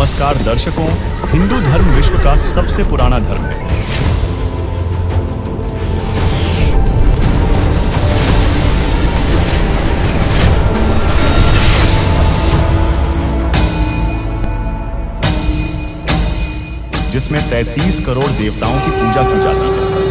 नमस्कार दर्शकों, हिंदू धर्म विश्व का सबसे पुराना धर्म है। जिसमें 33 करोड़ देवताओं की पूजा की जाती है।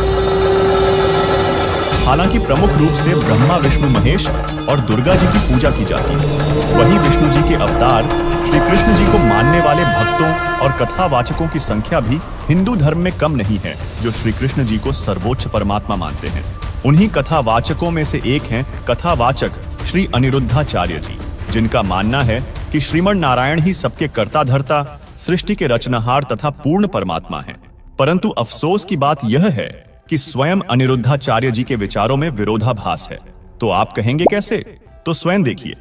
हालांकि प्रमुख रूप से ब्रह्मा, विष्णु, महेश और दुर्गा जी की पूजा की जाती है। वहीं विष्णु जी के अवतार श्री कृष्ण जी को मानने वाले भक्तों और कथावाचकों की संख्या भी हिंदू धर्म में कम नहीं है, जो श्री कृष्ण जी को सर्वोच्च परमात्मा मानते हैं। उन्हीं कथावाचकों में से एक हैं कथावाचक श्री अनिरुद्धाचार्य जी, जिनका मानना है कि श्रीमन नारायण ही सबके कर्ता धर्ता, सृष्टि के रचनहार तथा पूर्ण परमात्मा हैं। परंतु अफसोस की बात यह है कि स्वयं अनिरुद्धाचार्य जी के विचारों में विरोधाभास है। तो आप कहेंगे कैसे? तो स्वयं देखिए।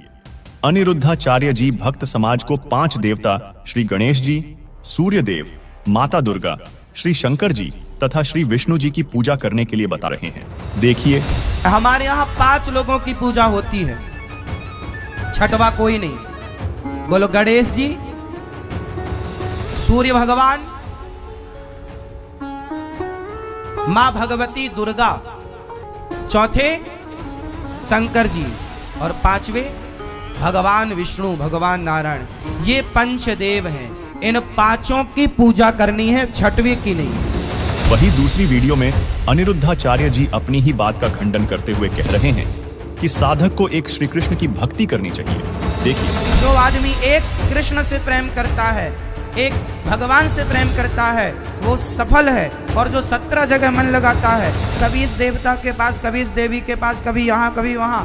अनिरुद्धाचार्य जी भक्त समाज को 5 देवता श्री गणेश जी, सूर्य देव, माता दुर्गा, श्री शंकर जी तथा श्री विष्णु जी की पूजा करने के लिए बता रहे हैं। देखिए, हमारे यहाँ 5 लोगों की पूजा होती है, छठवा कोई नहीं। बोलो गणेश जी, सूर्य भगवान, मां भगवती दुर्गा, चौथे शंकर जी और 5वें भगवान विष्णु, भगवान नारायण। ये पंचदेव हैं। इन 5 की पूजा करनी है, 6वें की नहीं। वही दूसरी वीडियो में अनिरुद्धाचार्य जी अपनी ही बात का खंडन करते हुए कह रहे हैं कि साधक को एक श्री कृष्ण की भक्ति करनी चाहिए। देखिए, जो आदमी एक कृष्ण से प्रेम करता है, एक भगवान से प्रेम करता है, वो सफल है। और जो 17 जगह मन लगाता है, कभी इस देवता के पास, कभी इस देवी के पास, कभी यहाँ कभी वहाँ,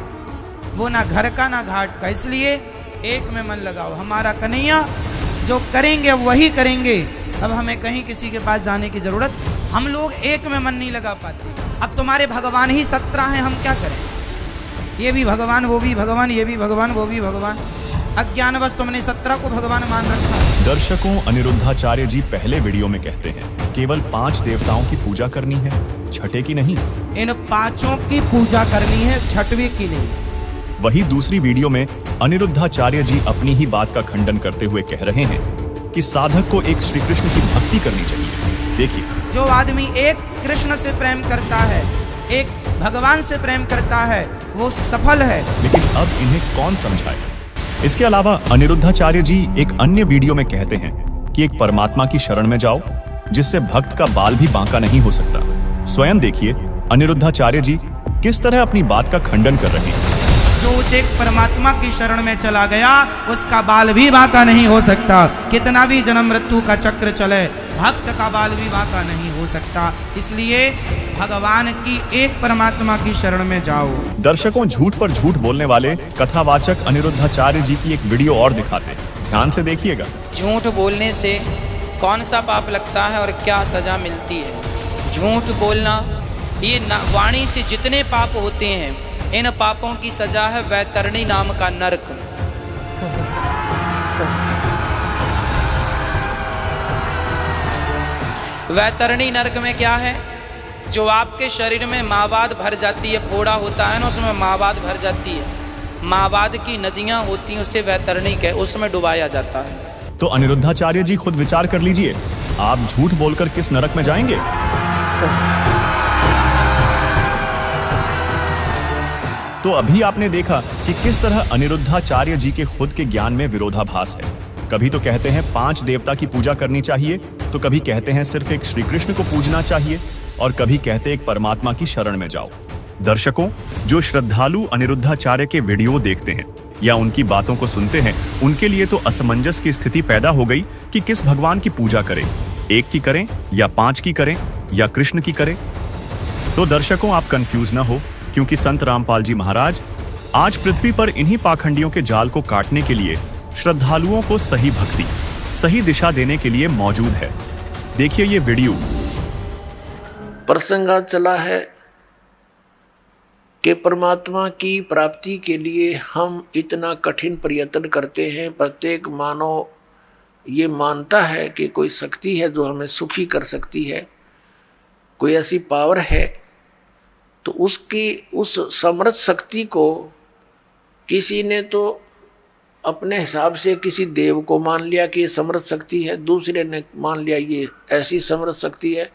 वो ना घर का ना घाट का। इसलिए एक में मन लगाओ। हमारा कन्हैया जो करेंगे वही करेंगे। अब हमें कहीं किसी के पास जाने की जरूरत, हम लोग एक में मन नहीं लगा पाते। अब तुम्हारे भगवान ही 17 हैं, हम क्या करें? ये भी भगवान, वो भी भगवान, ये भी भगवान, वो भी भगवान। अज्ञानवश तुमने 17 को भगवान मान रखा। दर्शकों, अनिरुद्धाचार्य जी पहले वीडियो में कहते हैं केवल 5 देवताओं की पूजा करनी है, 6ठे की नहीं। इन 5 की पूजा करनी है, 6वें की नहीं। वही दूसरी वीडियो में अनिरुद्धाचार्य जी अपनी ही बात का खंडन करते हुए कह रहे हैं कि साधक को एक श्री कृष्ण की भक्ति करनी चाहिए। देखिए, जो आदमी एक कृष्ण से प्रेम करता है, एक भगवान से प्रेम करता है, वो सफल है। लेकिन अब इन्हें कौन समझाए? इसके अलावा अनिरुद्धाचार्य जी एक अन्य वीडियो में कहते हैं कि एक परमात्मा की शरण में जाओ, जिससे भक्त का बाल भी बांका नहीं हो सकता। स्वयं देखिए, अनिरुद्धाचार्य जी किस तरह अपनी बात का खंडन कर रहे हैं। जो उस एक परमात्मा की शरण में चला गया, उसका बाल भी बांका नहीं हो सकता। कितना भी जन्म मृत्यु का चक्र चले, भक्त का बाल भी बांका नहीं हो सकता। इसलिए भगवान की एक परमात्मा की शरण में जाओ। दर्शकों, झूठ पर झूठ बोलने वाले कथावाचक अनिरुद्धाचार्य जी की एक वीडियो और दिखाते हैं, ध्यान से देखिएगा। झूठ बोलने से कौन सा पाप लगता है और क्या सजा मिलती है? झूठ बोलना, ये वाणी से जितने पाप होते हैं, इन पापों की सजा है वैतरणी नाम का नरक। वैतरणी नरक में क्या है? जो आपके शरीर में मावाद भर जाती है, फोड़ा होता है ना, उसमें मावाद भर जाती है, मावाद की नदियां होती हैं, उससे वैतरणी के उसमें डुबाया जाता है। तो अनिरुद्धाचार्य जी खुद विचार कर लीजिए, आप झूठ बोलकर किस नरक में जाएंगे? तो अभी आपने देखा कि किस तरह अनिरुद्धाचार्य जी के खुद के ज्ञान में विरोधाभास है। कभी तो कहते हैं 5 देवता की पूजा करनी चाहिए, तो कभी कहते हैं सिर्फ एक श्री कृष्ण को पूजना चाहिए, और कभी कहते एक परमात्मा की शरण में जाओ। दर्शकों, जो श्रद्धालु अनिरुद्धाचार्य के वीडियो देखते हैं या उनकी बातों को सुनते हैं, उनके लिए तो असमंजस की स्थिति पैदा हो गई कि किस भगवान की पूजा करें, एक की करें या 5 की करें या कृष्ण की करें। तो दर्शकों, आप कंफ्यूज ना हो, क्योंकि संत रामपाल जी महाराज आज पृथ्वी पर इन्हीं पाखंडियों के जाल को काटने के लिए श्रद्धालुओं को सही भक्ति, सही दिशा देने के लिए मौजूद है। देखिए ये वीडियो। प्रसंग चला है कि परमात्मा की प्राप्ति के लिए हम इतना कठिन प्रयत्न करते हैं। प्रत्येक मानव ये मानता है कि कोई शक्ति है जो हमें सुखी कर सकती है, कोई ऐसी पावर है, तो उसकी उस समर्थ शक्ति को किसी ने तो अपने हिसाब से किसी देव को मान लिया कि ये समर्थ शक्ति है, दूसरे ने मान लिया ये ऐसी समर्थ शक्ति है,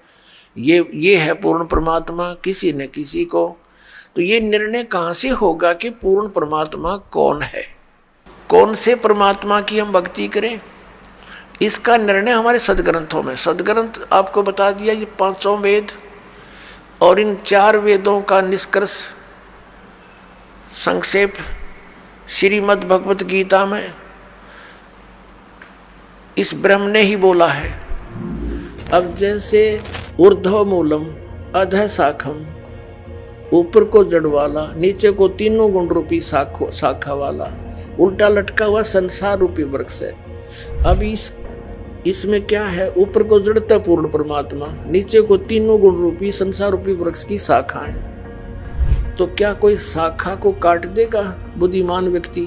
ये है पूर्ण परमात्मा, किसी ने किसी को। तो ये निर्णय कहाँ से होगा कि पूर्ण परमात्मा कौन है, कौन से परमात्मा की हम भक्ति करें? इसका निर्णय हमारे सदग्रंथों में, सदग्रंथ आपको बता दिया ये 500 वेद, और इन 4 वेदों का निष्कर्ष संक्षेप श्रीमद् भगवत गीता में इस ब्रह्म ने ही बोला है। अब जैसे ऊर्ध्व मूलम अधः शाखम, ऊपर को जड़ वाला, नीचे को तीनों गुण रूपी शाखा वाला, उल्टा लटका हुआ संसार रूपी वृक्ष है। अब इसमें क्या है, ऊपर को जड़ता पूर्ण परमात्मा, नीचे को तीनों गुण रूपी संसार रूपी वृक्ष की शाखा है। तो क्या कोई शाखा को काट देगा बुद्धिमान व्यक्ति?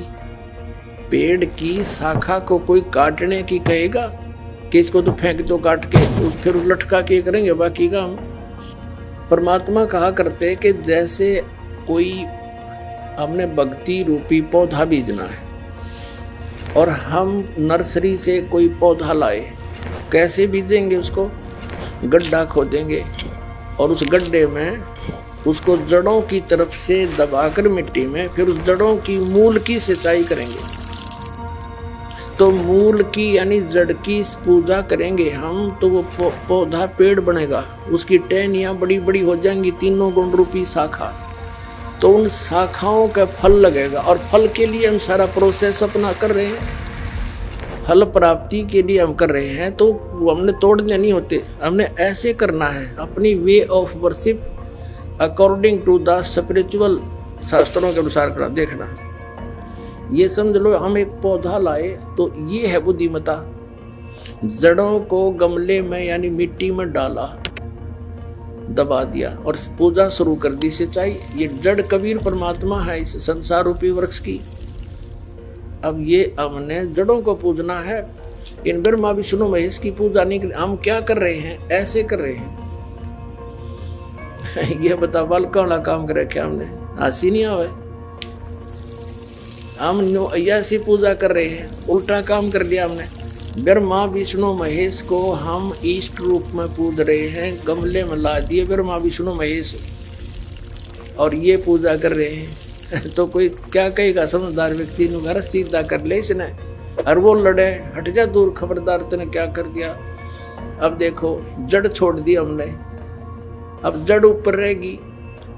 पेड़ की शाखा को कोई काटने की कहेगा कि इसको तो फेंक दो काट के, फिर लटका के करेंगे बाकी का हम? परमात्मा कहा करते कि जैसे कोई हमने भक्ति रूपी पौधा बीजना है और हम नर्सरी से कोई पौधा लाए, कैसे बीजेंगे उसको? गड्ढा खोदेंगे और उस गड्ढे में उसको जड़ों की तरफ से दबाकर मिट्टी में, फिर उस जड़ों की मूल की सिंचाई करेंगे। तो मूल की यानी जड़ की पूजा करेंगे हम, तो वो पौधा पेड़ बनेगा, उसकी टहनियाँ बड़ी बड़ी हो जाएंगी, तीनों गुण रूपी शाखा। तो उन शाखाओं का फल लगेगा, और फल के लिए हम सारा प्रोसेस अपना कर रहे हैं, फल प्राप्ति के लिए हम कर रहे हैं। तो हमने तोड़ने नहीं होते, हमने ऐसे करना है अपनी way of worship according to the spiritual, शास्त्रों के अनुसार करना। देखना, ये समझ लो हम एक पौधा लाए तो ये है बुद्धिमता। जड़ों को गमले में यानी मिट्टी में डाला, दबा दिया और पूजा शुरू कर दी, सिंचाई। ये जड़ कबीर परमात्मा है इस संसार रूपी वृक्ष की। अब ये हमने जड़ों को पूजना है, इन ब्रह्मा विष्णु महेश की पूजा नहीं। हम क्या कर रहे हैं? ऐसे कर रहे हैं। ये बता बालका वाला काम करे क्या हमने? हंसी नहीं आवे। हम ऐसी पूजा कर रहे हैं, उल्टा काम कर लिया हमने। ब्रह्मा विष्णु महेश को हम इष्ट रूप में पूज रहे हैं, गमले में ला दिए ब्रह्मा विष्णु महेश और ये पूजा कर रहे हैं। तो कोई क्या कहेगा? समझदार व्यक्ति ने घर सीधा कर ले इसने, और वो लड़े, हट जा दूर, खबरदार तूने क्या कर दिया। अब देखो जड़ छोड़ दी हमने, अब जड़ ऊपर रहेगी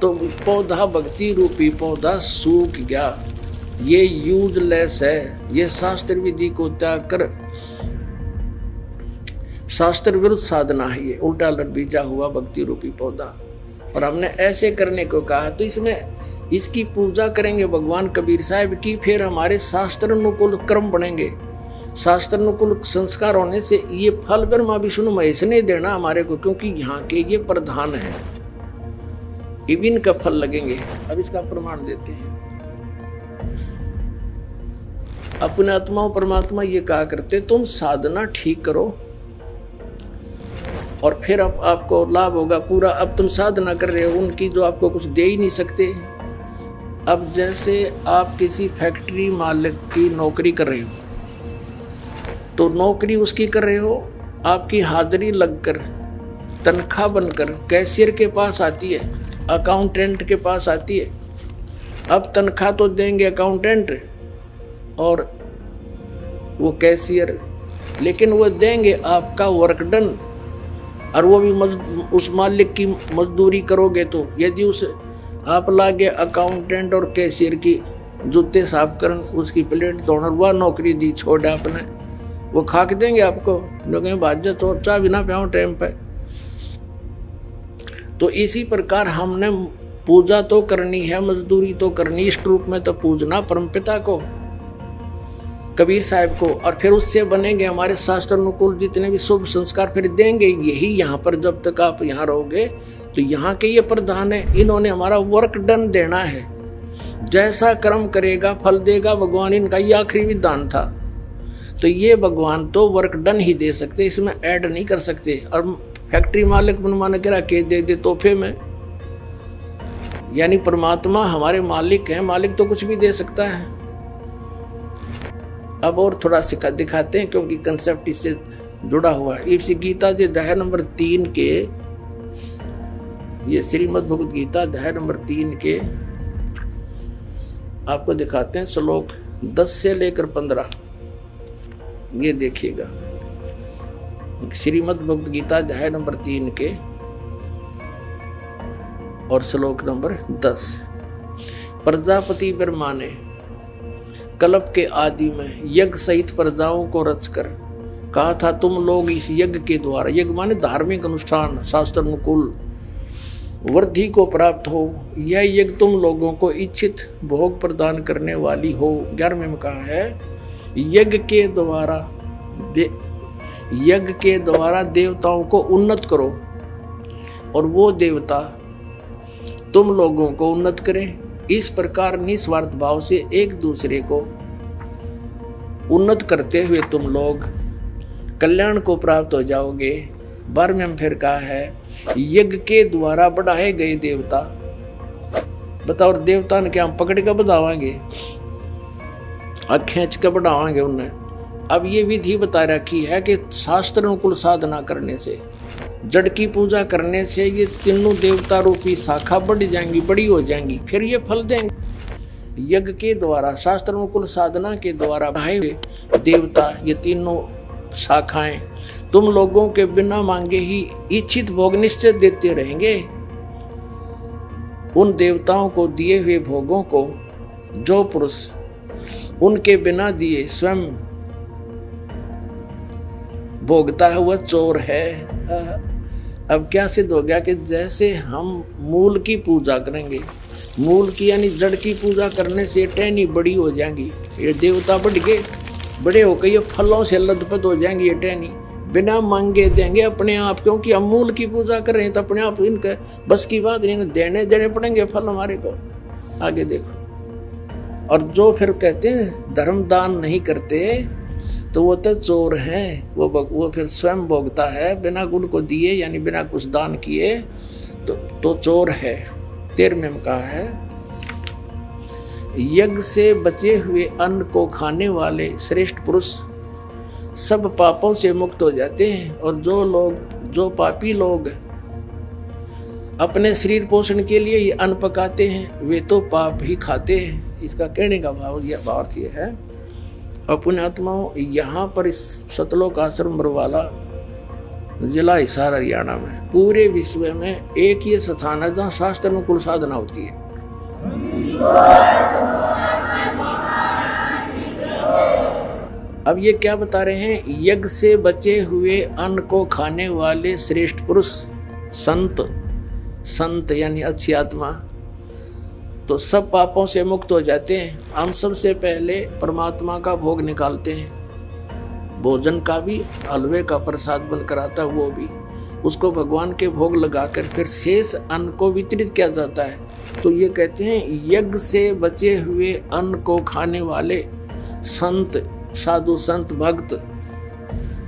तो पौधा भक्ति रूपी पौधा सूख गया। ये यूजलेस है, ये शास्त्र विधि को त्याग कर शास्त्र विरुद्ध साधना है, ये उल्टा लट बीजा हुआ भक्ति रूपी पौधा। और हमने ऐसे करने को कहा, तो इसमें इसकी पूजा करेंगे भगवान कबीर साहब की, फिर हमारे शास्त्र अनुकूल कर्म बनेंगे। शास्त्र अनुकूल संस्कार होने से ये फल ब्रह्मा विष्णु महेश ने देना हमारे को, क्योंकि यहाँ के ये प्रधान है, इबिन का फल लगेंगे। अब इसका प्रमाण देते हैं। अपने आत्मा परमात्मा ये कहा करते, तुम साधना ठीक करो और फिर अब आपको लाभ होगा पूरा। अब तुम साधना कर रहे हो उनकी जो आपको कुछ दे ही नहीं सकते। अब जैसे आप किसी फैक्ट्री मालिक की नौकरी कर रहे हो, तो नौकरी उसकी कर रहे हो, आपकी हाजिरी लगकर तनख्वाह बनकर कैशियर के पास आती है, अकाउंटेंट के पास आती है। अब तनख्वाह तो देंगे अकाउंटेंट और वो कैशियर, लेकिन वो देंगे आपका वर्क डन, और वो भी उस मालिक की मजदूरी करोगे। तो यदि उस आप लागे अकाउंटेंट और कैशियर की जूते साफ कर, उसकी प्लेट धोना, वह नौकरी दी छोड़ आपने, वो खाक देंगे आपको, लोग भाज्य तो चाह बिना प्याओ टाइम पे। तो इसी प्रकार हमने पूजा तो करनी है, मजदूरी तो करनी, इष्ट रूप में तो पूजना परमपिता को, कबीर साहब को, और फिर उससे बनेंगे हमारे शास्त्र अनुकूल जितने भी शुभ संस्कार फिर देंगे। यही यहाँ पर जब तक आप यहाँ रहोगे तो यहाँ के ये प्रधान है, इन्होंने हमारा वर्क डन देना है। जैसा कर्म करेगा फल देगा भगवान, इनका ये आखिरी विधान था। तो ये भगवान तो वर्क डन ही दे सकते, इसमें ऐड नहीं कर सकते। और फैक्ट्री मालिक बनवाने के रखे दे तोहफे में, यानी परमात्मा हमारे मालिक हैं, मालिक तो कुछ भी दे सकता है। अब और थोड़ा सिखा दिखाते हैं, क्योंकि कंसेप्ट इससे जुड़ा हुआ है। इसी गीता जी अध्याय नंबर 3 के, ये श्रीमद् भगवद गीता अध्याय नंबर 3 के आपको दिखाते हैं श्लोक 10 से लेकर 15। ये देखिएगा, श्रीमद् भगवद गीता अध्याय नंबर 3 के और श्लोक नंबर 10। प्रजापति ब्रह्मा ने कल्प के आदि में यज्ञ सहित प्रजाओं को रचकर कहा था, तुम लोग इस यज्ञ के द्वारा, यज्ञ माने धार्मिक अनुष्ठान, शास्त्र अनुकूल वृद्धि को प्राप्त हो। यह यज्ञ तुम लोगों को इच्छित भोग प्रदान करने वाली हो। 11वें में कहा है, यज्ञ के द्वारा देवताओं को उन्नत करो और वो देवता तुम लोगों को उन्नत करें। इस प्रकार निस्वार्थ भाव से एक दूसरे को उन्नत करते हुए तुम लोग कल्याण को प्राप्त हो जाओगे। 12वें में फिर कहा है, यज्ञ के द्वारा बढ़ाए गए देवता, बताओ देवता ने क्या हम पकड़ कर बढ़ावांगे, खींच कर बढ़ावांगे उन्हें। अब ये विधि बता रखी है कि शास्त्र अनुकूल साधना करने से, जड़ की पूजा करने से ये तीनों देवता रूपी शाखा बढ़ जाएंगी, बड़ी हो जाएंगी, फिर ये फल देंगे। यज्ञ के द्वारा, शास्त्र अनुकूल साधना के द्वारा बढ़ाए हुए देवता, ये तीनों शाखाएं तुम लोगों के बिना मांगे ही इच्छित भोग निश्चय देते रहेंगे। उन देवताओं को दिए हुए भोगों को जो पुरुष उनके बिना दिए स्वयं भोगता है वह चोर है। अब क्या सिद्ध हो गया कि जैसे हम मूल की पूजा करेंगे, मूल की यानी जड़ की पूजा करने से टहनी बड़ी हो जाएंगी, ये देवता बढ़ गए, बड़े होकर ये फलों से लदपद हो जाएंगे, ये टहनी बिना मांगे देंगे अपने आप, क्योंकि हम मूल की पूजा कर रहे हैं तो अपने आप इनके बस की बात नहीं, देने पड़ेंगे फल हमारे को। आगे देखो, और जो फिर कहते हैं धर्म दान नहीं करते तो वो तो चोर हैं, वो फिर स्वयं भोगता है बिना गुण को दिए, यानी बिना कुछ दान किए तो चोर है। 13वें में कहा है, यज्ञ से बचे हुए अन्न को खाने वाले श्रेष्ठ पुरुष सब पापों से मुक्त हो जाते हैं, और जो पापी लोग अपने शरीर पोषण के लिए ये अन्न पकाते हैं वे तो पाप ही खाते हैं। इसका कहने का भाव ये है। और पुण्यात्माओं, यहाँ पर इस सतलोक आश्रम बरवाला जिला हिसार हरियाणा में पूरे विश्व में एक ये स्थान है जहाँ शास्त्र अनुकूल साधना होती है। अब ये क्या बता रहे हैं, यज्ञ से बचे हुए अन्न को खाने वाले श्रेष्ठ पुरुष संत यानी अच्छी आत्मा तो सब पापों से मुक्त हो जाते हैं। हम सबसे पहले परमात्मा का भोग निकालते हैं, भोजन का भी, हलवे का प्रसाद बनकर आता है वो भी, उसको भगवान के भोग लगाकर फिर शेष अन्न को वितरित किया जाता है। तो ये कहते हैं यज्ञ से बचे हुए अन्न को खाने वाले संत, साधु संत भक्त,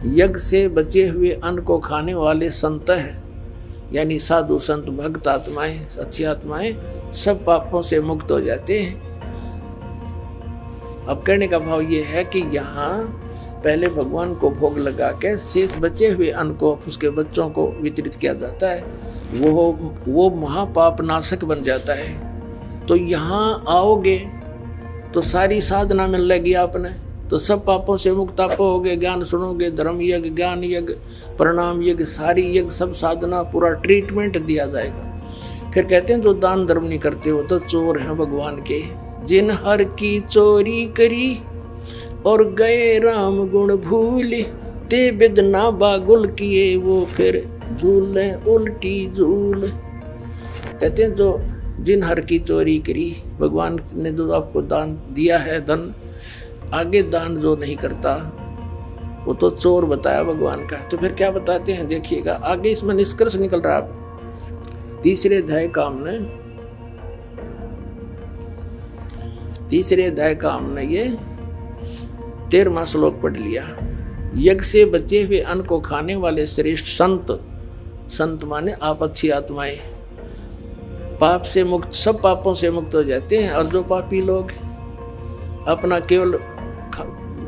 यज्ञ से बचे हुए अन्न को खाने वाले संत है, यानी साधु संत भक्त आत्माएं, अच्छी आत्माएं सब पापों से मुक्त हो जाते हैं। अब कहने का भाव ये है कि यहाँ पहले भगवान को भोग लगा के शेष बचे हुए अन्न को उसके बच्चों को वितरित किया जाता है, वो महापाप नाशक बन जाता है। तो यहाँ आओगे तो सारी साधना मिल लगी आपने, तो सब पापों से मुक्त आप होगे। ज्ञान सुनोगे, धर्म यज्ञ, ज्ञान यज्ञ, प्रणाम यज्ञ, सारी यज्ञ, सब साधना, पूरा ट्रीटमेंट दिया जाएगा। फिर कहते हैं जो दान धर्म नहीं करते हो तो चोर हैं भगवान के। जिन हर की चोरी करी और गए राम गुण भूल, ते बिदना बागुल किए वो फिर झूले उल्टी झूल। कहते हैं जो जिन हर की चोरी करी, भगवान ने जो आपको दान दिया है धन, आगे दान जो नहीं करता वो तो चोर बताया भगवान का। तो फिर क्या बताते हैं देखिएगा, आगे इसमें निष्कर्ष निकल रहा है। तीसरे अध्याय का हमने ये 13वां श्लोक पढ़ लिया। यज्ञ से बचे हुए अन्न को खाने वाले श्रेष्ठ संत माने आप अच्छी आत्माएं पाप से मुक्त, सब पापों से मुक्त हो जाते हैं। और जो पापी लोग अपना केवल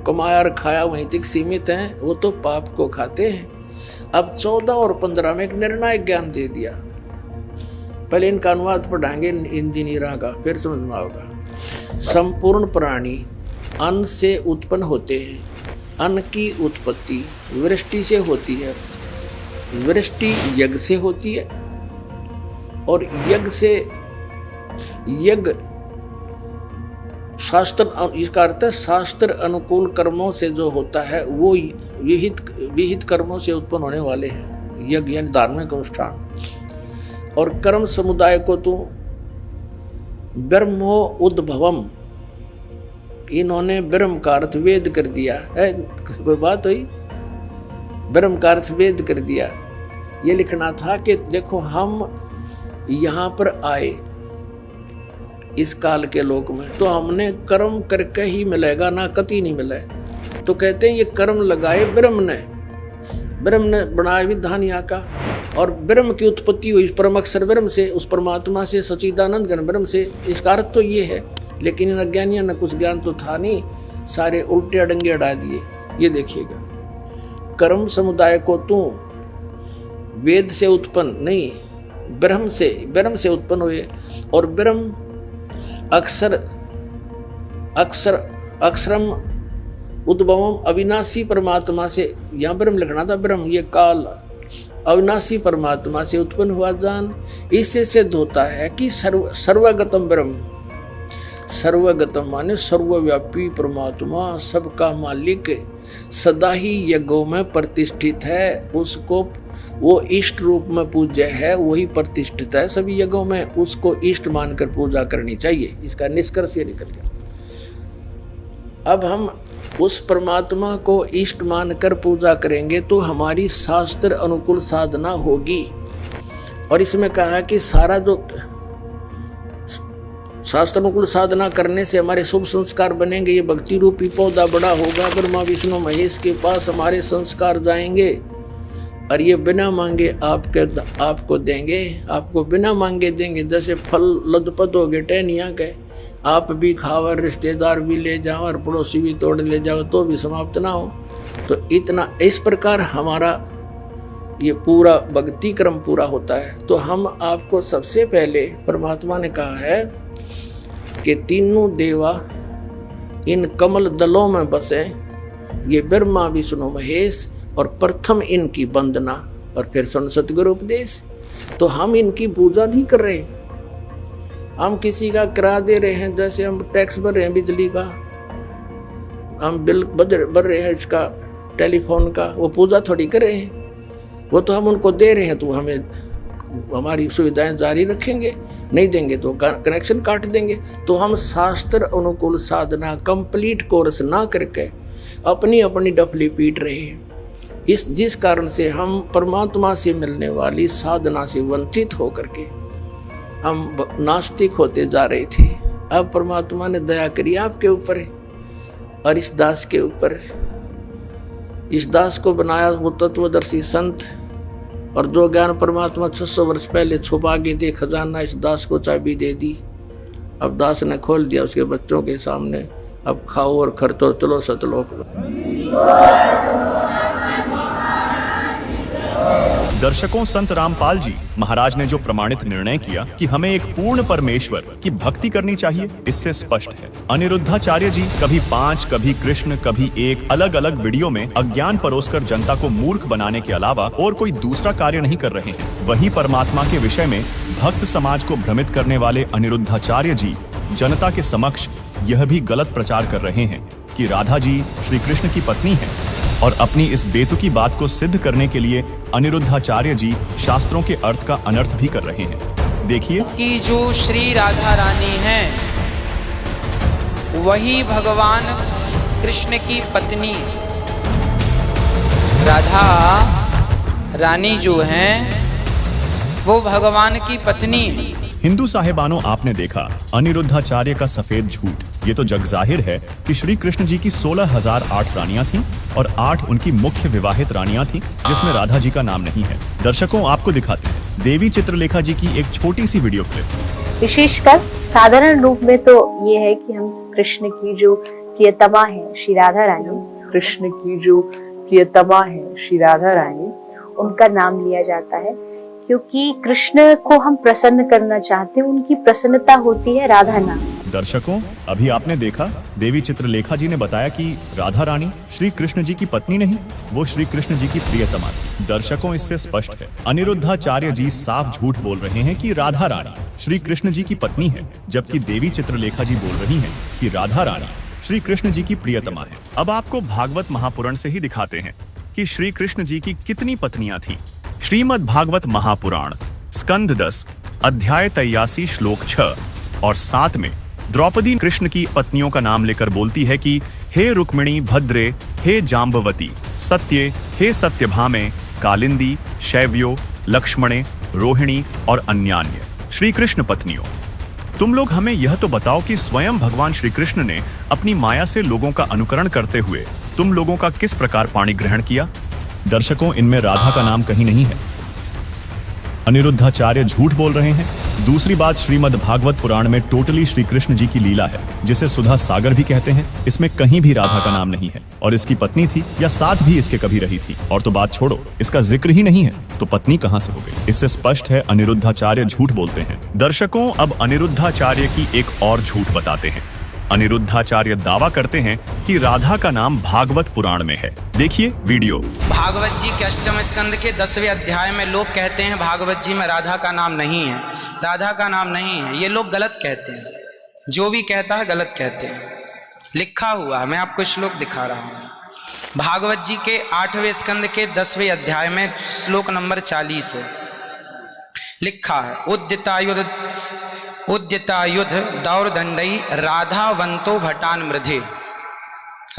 कमाया और खाया वहीं तक सीमित हैं, वो तो पाप को खाते हैं। अब 14 और 15 में एक निर्णायक ज्ञान दे दिया। पहले इनका अनुवाद पढ़ाएंगे इंजीनियरों का, फिर समझ में आएगा। संपूर्ण प्राणी अन्न से उत्पन्न होते हैं। अन्न की उत्पत्ति वृष्टि से होती है, वृष्टि यज्ञ से होती है, और यज्ञ से यज्ञ शास्त्र, इसका अर्थ है शास्त्र अनुकूल कर्मों से जो होता है वो विहित कर्मों से उत्पन्न होने वाले हैं, यज्ञ यानी धार्मिक अनुष्ठान। और कर्म समुदाय को तो ब्रह्मो उद्भवम, इन्होंने ब्रह्म का अर्थ वेद कर दिया है। कोई बात हुई? ब्रह्म का अर्थ वेद कर दिया। ये लिखना था कि देखो हम यहाँ पर आए इस काल के लोक में, तो हमने कर्म करके ही मिलेगा, ना कति नहीं मिला है। तो कहते हैं ये कर्म लगाए ब्रह्म ने बनाया विधान यहाँ का, और ब्रह्म की उत्पत्ति हुई परम अक्षर ब्रह्म से, उस परमात्मा से, सच्चिदानंद घन ब्रह्म से। इसका अर्थ तो ये है, लेकिन इन अज्ञानियों ने कुछ ज्ञान तो था नहीं, सारे उल्टे अडंगे अड़ा दिए। ये देखिएगा, कर्म समुदाय को तू वेद से उत्पन्न नहीं, ब्रह्म से उत्पन्न हुए, और ब्रह्म अक्षरम उद्भवम अविनाशी परमात्मा से, यहाँ ब्रह्म लिखना था, ब्रह्म ये काल अविनाशी परमात्मा से उत्पन्न हुआ जान। इससे सिद्ध होता है कि सर्वगतम ब्रह्म, सर्वगतम माने सर्वव्यापी परमात्मा, सबका मालिक, सदा ही यज्ञों में प्रतिष्ठित है। उसको वो इष्ट रूप में पूज्य है, वही प्रतिष्ठित है सभी यज्ञों में, उसको इष्ट मानकर पूजा करनी चाहिए। इसका निष्कर्ष ये निकल गया। अब हम उस परमात्मा को इष्ट मानकर पूजा करेंगे तो हमारी शास्त्र अनुकूल साधना होगी। और इसमें कहा है कि सारा जो शास्त्र अनुकूल साधना करने से हमारे शुभ संस्कार बनेंगे। ये भक्ति रूपी पौधा बड़ा होगा, ब्रह्मा विष्णु महेश के पास हमारे संस्कार जाएंगे, और ये बिना मांगे आपको देंगे, आपको बिना मांगे देंगे। जैसे फल लदपत हो गए टहनिया के, आप भी खाओ, रिश्तेदार भी ले जाओ, और पड़ोसी भी तोड़ ले जाओ, तो भी समाप्त ना हो। तो इतना इस प्रकार हमारा ये पूरा भक्ति क्रम पूरा होता है। तो हम आपको सबसे पहले परमात्मा ने कहा है कि तीनों देवा इन कमल दलों में बसे, ये ब्रह्मा विष्णु महेश, और प्रथम इनकी वंदना, और फिर सतगुरु उपदेश। तो हम इनकी पूजा नहीं कर रहे, हम किसी का किराया दे रहे हैं, जैसे हम टैक्स भर रहे हैं बिजली का, हम बिल भर रहे हैं इसका टेलीफोन का, वो पूजा थोड़ी कर रहे हैं, वो तो हम उनको दे रहे हैं। तो हमें हमारी सुविधाएं जारी रखेंगे, नहीं देंगे तो कनेक्शन काट देंगे। तो हम शास्त्र अनुकूल साधना कंप्लीट कोर्स ना करके अपनी अपनी डफली पीट रहे हैं। जिस कारण से हम परमात्मा से मिलने वाली साधना से वंचित होकर के हम नास्तिक होते जा रहे थे। अब परमात्मा ने दया करी आपके ऊपर और इस दास के ऊपर। इस दास को बनाया वो तत्वदर्शी संत, और जो ज्ञान परमात्मा 600 वर्ष पहले छुपा के थे खजाना, इस दास को चाबी दे दी। अब दास ने खोल दिया उसके बच्चों के सामने, अब खाओ और खर्चो, चलो सतलोक। दर्शकों, संत रामपाल जी महाराज ने जो प्रमाणित निर्णय किया कि हमें एक पूर्ण परमेश्वर की भक्ति करनी चाहिए, इससे स्पष्ट है। अनिरुद्धाचार्य जी कभी 5, कभी कृष्ण, कभी एक अलग अलग वीडियो में अज्ञान परोसकर जनता को मूर्ख बनाने के अलावा और कोई दूसरा कार्य नहीं कर रहे हैं। वही परमात्मा के विषय में भक्त समाज को भ्रमित करने वाले अनिरुद्धाचार्य जी जनता के समक्ष यह भी गलत प्रचार कर रहे हैं कि राधा जी श्री कृष्ण की पत्नी है, और अपनी इस बेतुकी बात को सिद्ध करने के लिए अनिरुद्धाचार्य जी शास्त्रों के अर्थ का अनर्थ भी कर रहे हैं। देखिए कि जो श्री राधा रानी हैं वही भगवान कृष्ण की पत्नी। राधा रानी जो हैं वो भगवान की पत्नी है। हिंदू साहेबानों, आपने देखा अनिरुद्धाचार्य का सफेद झूठ। ये तो जग जाहिर है कि श्री कृष्ण जी की 16,008 रानियां थीं और 8 उनकी मुख्य विवाहित रानियां थीं, जिसमें राधा जी का नाम नहीं है। दर्शकों, आपको दिखाते हैं देवी चित्रलेखा जी की एक छोटी सी वीडियो क्लिप। विशेषकर साधारण रूप में तो ये है कि हम कृष्ण की जो प्रियतमा है श्री राधा रानी, कृष्ण की जो प्रियतमा है श्री राधा रानी, उनका नाम लिया जाता है क्योंकि कृष्ण को हम प्रसन्न करना चाहते हैं, उनकी प्रसन्नता होती है राधा नाम। दर्शकों, अभी आपने देखा देवी चित्रलेखा जी ने बताया कि राधा रानी श्री कृष्ण जी की पत्नी नहीं, वो श्री कृष्ण जी की प्रियतमा थी। दर्शकों, इससे स्पष्ट है अनिरुद्धाचार्य जी साफ झूठ बोल रहे हैं कि राधा रानी श्री कृष्ण जी की पत्नी है, जबकि देवी चित्रलेखा जी बोल रही हैं कि राधा रानी श्री कृष्ण जी की प्रियतमा है। अब आपको भागवत महापुराण से ही दिखाते हैं कि श्री कृष्ण जी की कितनी पत्नियां थीं। श्रीमद् भागवत महापुराण स्कंद 10 अध्याय 83 श्लोक 6 और 7 में द्रौपदी कृष्ण की पत्नियों का नाम लेकर बोलती है कि हे रुक्मिणी भद्रे, हे जाम्बवती, सत्ये, हे सत्यभामे, कालिंदी, शैव्यो, लक्ष्मणे, रोहिणी और अन्यान्य श्री कृष्ण पत्नियों, तुम लोग हमें यह तो बताओ कि स्वयं भगवान श्री कृष्ण ने अपनी माया से लोगों का अनुकरण करते हुए तुम लोगों का किस प्रकार पाणी ग्रहण किया। दर्शकों, इनमें राधा का नाम कहीं नहीं है। अनिरुद्धाचार्य झूठ बोल रहे हैं। दूसरी बात, श्रीमद् भागवत पुराण में टोटली श्री कृष्ण जी की लीला है, जिसे सुधा सागर भी कहते हैं। इसमें कहीं भी राधा का नाम नहीं है और इसकी पत्नी थी या साथ भी इसके कभी रही थी। और तो बात छोड़ो, इसका जिक्र ही नहीं है, तो पत्नी कहां से हो गई। इससे स्पष्ट है अनिरुद्धाचार्य झूठ बोलते हैं। दर्शकों, अब अनिरुद्धाचार्य की एक और झूठ बताते हैं। अनिरुद्धाचार्य दावा करते हैं कि राधा का नाम भागवत पुराण में है। देखिए वीडियो। भागवत जी के अष्टम स्कंद के 10वें अध्याय में लोग कहते हैं भागवत जी में राधा का नाम नहीं है, राधा का नाम नहीं है। ये लोग गलत कहते हैं, जो भी कहता है गलत कहते हैं। लिखा हुआ, मैं आपको श्लोक दिखा रहा हूँ। भागवत जी के 8वें स्कंद के 10वें अध्याय में श्लोक नंबर 40 है, लिखा है उद्यतायुध दौरदंडई राधावंतो भटान मृधे।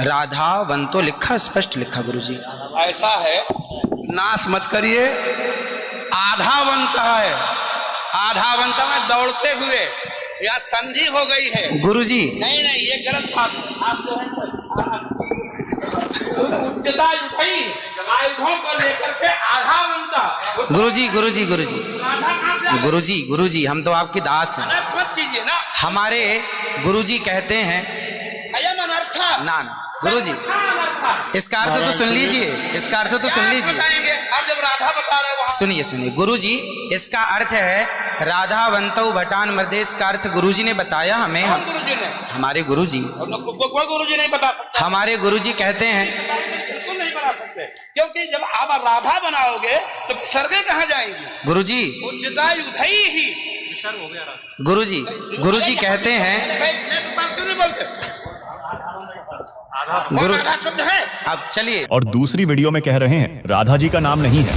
राधावंतो लिखा, स्पष्ट लिखा गुरुजी। ऐसा है, नाश मत करिए। आधावंत है, आधावंत में दौड़ते हुए, या संधि हो गई है गुरुजी। नहीं नहीं, ये गलत बात है। आप जो है उच्चता उठाई आयुधों को लेकर के आधावंत। गुरुजी गुरुजी गुरुजी गुरुजी गुरुजी, हम तो आपकी दास हैं। मत कीजिए ना। हमारे गुरुजी कहते हैं अयम अनर्था। ना ना गुरुजी, इसका अर्थ तो सुन लीजिए, इसका अर्थ तो सुन लीजिए। आप जब राधा बता रहे हो, सुनिए सुनिए गुरुजी, इसका अर्थ है राधावंतो भटान मृदेश का अर्थ गुरुजी ने बताया हमें। गुरुजी ने, हमारे गुरुजी, कोई गुरुजी नहीं बता सकता। हमारे गुरुजी कहते हैं बिल्कुल नहीं बना सकते, क्योंकि जब आप राधा बनाओगे तो सर्गे कहाँ जाएंगी। गुरुजी उद्यता युधई ही गुरुजी, गुरुजी कहते हैं क्यों नहीं बोलते। गुरु राधा शब्द है। अब चलिए। और दूसरी वीडियो में कह रहे हैं राधा जी का नाम नहीं है।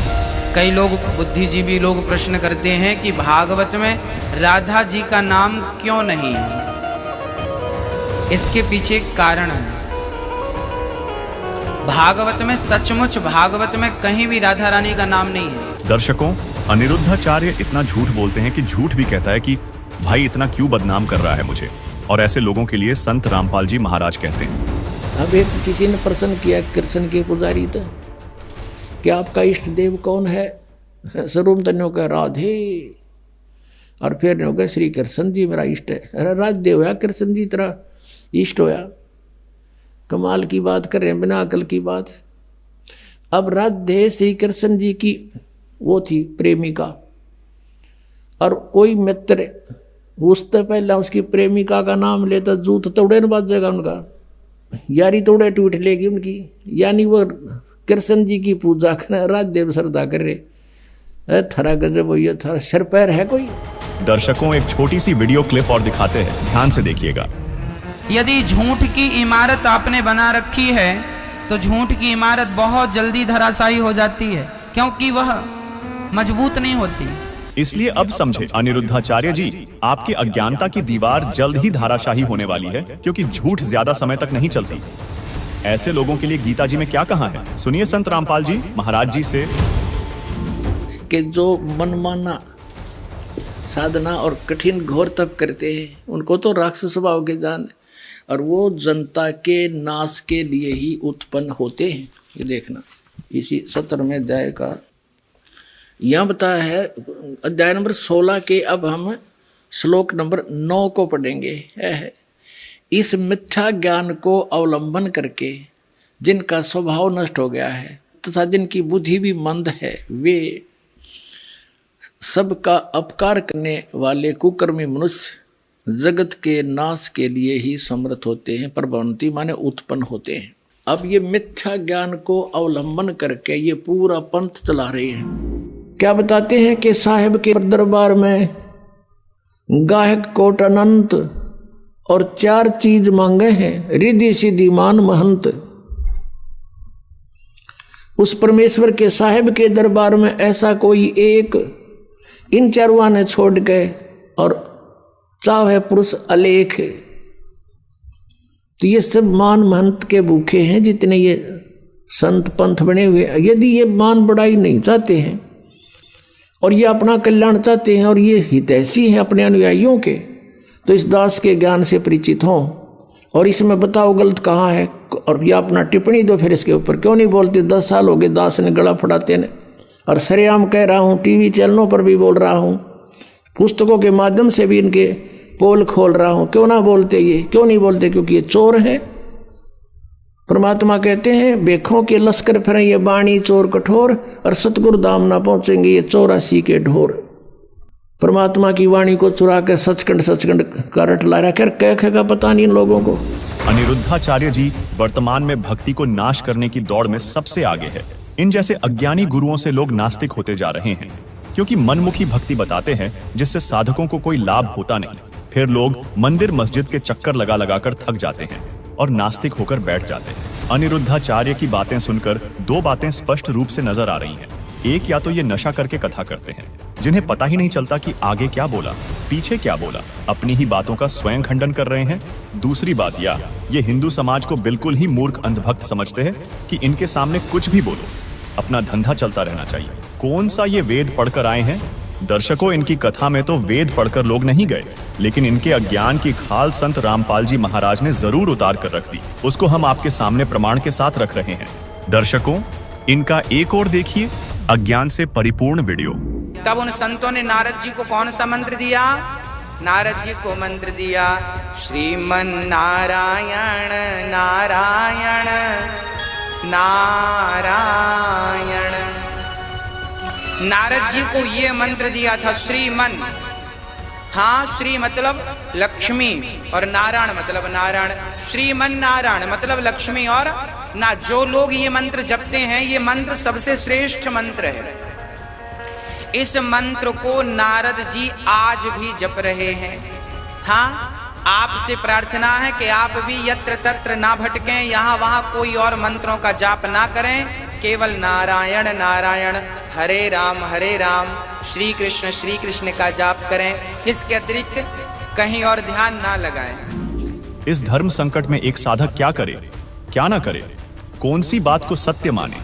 कई लोग बुद्धिजीवी लोग प्रश्न करते हैं कि भागवत में राधा जी का नाम क्यों नहीं है। इसके पीछे एक कारण है। भागवत में सचमुच भागवत में कहीं भी राधा रानी का नाम नहीं है। दर्शकों, अनिरुद्धाचार्य इतना झूठ बोलते हैं कि झूठ भी कहता है कि भाई इतना क्यों बदनाम कर रहा है मुझे। और ऐसे लोगों के लिए संत रामपाल जी महाराज कहते हैं। अब एक किसी ने प्रश्न किया कृष्ण के पुजारी था कि आपका इष्ट देव कौन है। स्वरूप तन्यों का राधे, और फिर ने हो गया श्री कृष्ण जी मेरा इष्ट है। अरे राजदेव होया कृष्ण जी तेरा इष्ट होया, कमाल की बात कर रहे हैं, बिना अकल की बात। अब राधे श्री कृष्ण जी की वो थी प्रेमिका, और कोई मित्र उससे पहले उसकी प्रेमिका का नाम लेता जूत तोड़े न बाजेगा उनका, यारी तोड़े टूट लेगी उनकी। यानी वो कृष्ण जी की पूजा कर राजदेव श्रद्धा कर रहे। थरा गजब हो, ये थरा सिर पैर है कोई। दर्शकों, एक छोटी सी वीडियो क्लिप और दिखाते हैं, ध्यान से देखिएगा। यदि झूठ की इमारत आपने बना रखी है तो झूठ की इमारत बहुत जल्दी धराशायी हो जाती है, क्योंकि वह मजबूत नहीं होती। इसलिए अब समझे अनिरुद्धाचार्य जी, आपकी अज्ञानता की दीवार जल्द ही धाराशाही होने वाली है, क्योंकि झूठ ज्यादा समय तक नहीं चलती। ऐसे लोगों के लिए गीता जी में क्या कहा है, सुनिए संत रामपाल जी महाराज जी से। कि जो मनमाना साधना और कठिन घोर तप करते हैं उनको तो राक्षस स्वभाव के जान, और वो जनता के नाश के लिए ही उत्पन्न होते हैं। ये देखना इसी 17वें अध्याय का यहाँ बताया है, अध्याय नंबर 16 के अब हम श्लोक नंबर 9 को पढ़ेंगे। है इस मिथ्या ज्ञान को अवलंबन करके जिनका स्वभाव नष्ट हो गया है तथा जिनकी बुद्धि भी मंद है, वे सबका अपकार करने वाले कुकर्मी मनुष्य जगत के नाश के लिए ही समर्थ होते हैं, प्रभवंती माने उत्पन्न होते हैं। अब ये मिथ्या ज्ञान को अवलंबन करके ये पूरा पंथ चला रहे हैं। क्या बताते हैं कि साहिब के दरबार में गायक कोट अनंत और 4 चीज मांगे हैं, रिद्धि सिद्धि मान महंत। उस परमेश्वर के साहिब के दरबार में ऐसा कोई एक इन चारुआ ने छोड़ गए और चाहे पुरुष अलेख। तो ये सब मान महंत के भूखे हैं जितने ये संत पंथ बने हुए। यदि ये मान बढ़ाई नहीं चाहते हैं और ये अपना कल्याण चाहते हैं और ये हितैषी हैं अपने अनुयायियों के, तो इस दास के ज्ञान से परिचित हों और इसमें बताओ गलत कहाँ है और ये अपना टिप्पणी दो। फिर इसके ऊपर क्यों नहीं बोलते? 10 साल हो गए दास ने गला फड़ाते ने, और सरेआम कह रहा हूँ, टीवी चैनलों पर भी बोल रहा हूँ, पुस्तकों के माध्यम से भी इनके पोल खोल रहा हूँ। क्यों ना बोलते? ये क्यों नहीं बोलते? क्योंकि ये चोर है। परमात्मा कहते हैं बेखों के लश्कर फिरें ये बाणी चोर कठोर, और सतगुरु धाम ना पहुंचेंगे ये 84 के ढोर। परमात्मा की वाणी को चुरा कर सचखंड का रट ला रखा, कह का पता नहीं इन लोगों को। अनिरुद्धाचार्य जी वर्तमान में भक्ति को नाश करने की दौड़ में सबसे आगे है। इन जैसे अज्ञानी गुरुओं से लोग नास्तिक होते जा रहे हैं, क्योंकि मनमुखी भक्ति बताते हैं जिससे साधकों को कोई लाभ होता नहीं। फिर लोग मंदिर मस्जिद के चक्कर लगा लगाकर थक जाते हैं और नास्तिक होकर बैठ जाते हैं। अनिरुद्धाचार्य की बातें सुनकर 2 बातें स्पष्ट रूप से नजर आ रही हैं। एक, या तो ये नशा करके कथा करते हैं जिन्हें पता ही नहीं चलता कि आगे क्या बोला, पीछे क्या बोला, अपनी ही बातों का स्वयं खंडन कर रहे हैं। दूसरी बात, या ये हिंदू समाज को बिल्कुल ही मूर्ख अंधभक्त समझते हैं कि इनके सामने कुछ भी बोलो, अपना धंधा चलता रहना चाहिए। कौन सा ये वेद पढ़कर आए हैं? दर्शकों, इनकी कथा में तो वेद पढ़कर लोग नहीं गए, लेकिन इनके अज्ञान की खाल संत रामपाल जी महाराज ने जरूर उतार कर रख दी। उसको हम आपके सामने प्रमाण के साथ रख रहे हैं। दर्शकों, इनका एक और देखिए अज्ञान से परिपूर्ण वीडियो। तब उन संतों ने नारद जी को कौन सा मंत्र दिया? नारद जी को मंत्र दिया, श्रीमन नारायण नारायण नारायण। नारद जी को ये मंत्र दिया था, श्रीमन। हाँ, श्री मतलब लक्ष्मी और नारायण मतलब नारायण। श्रीमन नारायण मतलब लक्ष्मी और ना। जो लोग ये मंत्र जपते हैं, ये मंत्र सबसे श्रेष्ठ मंत्र है। इस मंत्र को नारद जी आज भी जप रहे हैं। हाँ, आपसे प्रार्थना है कि आप भी यत्र तत्र ना भटकें, यहाँ वहाँ कोई और मंत्रों का जाप ना करें, केवल नारायण नारायण, हरे राम श्री कृष्ण का जाप करें। इसके अतिरिक्त कहीं और ध्यान ना लगाएं। इस धर्म संकट में एक साधक क्या करे, क्या ना करे, कौन सी बात को सत्य माने?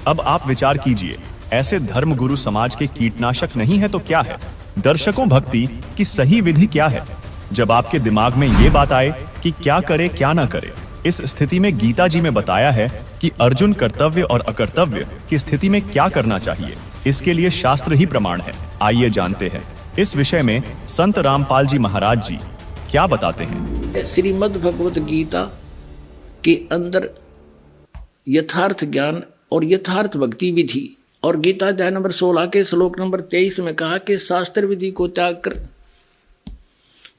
अब आप विचार कीजिए, ऐसे धर्म गुरु समाज के कीटनाशक नहीं है तो क्या है? दर्शकों, भक्ति की सही विधि क्या है? जब आपके दिमाग में ये बात आए कि क्या करे क्या ना करे, इस स्थिति में गीता जी में बताया है कि अर्जुन कर्तव्य और अकर्तव्य की स्थिति में क्या करना चाहिए। इसके लिए शास्त्र ही प्रमाण है। आइए जानते हैं इस विषय में संत रामपाल जी महाराज जी क्या बताते हैं। श्रीमद् भगवत गीता के अंदर यथार्थ ज्ञान और यथार्थ भक्ति विधि, और गीता अध्याय नंबर 16 के श्लोक नंबर 23 में कहा कि शास्त्र विधि को त्याग कर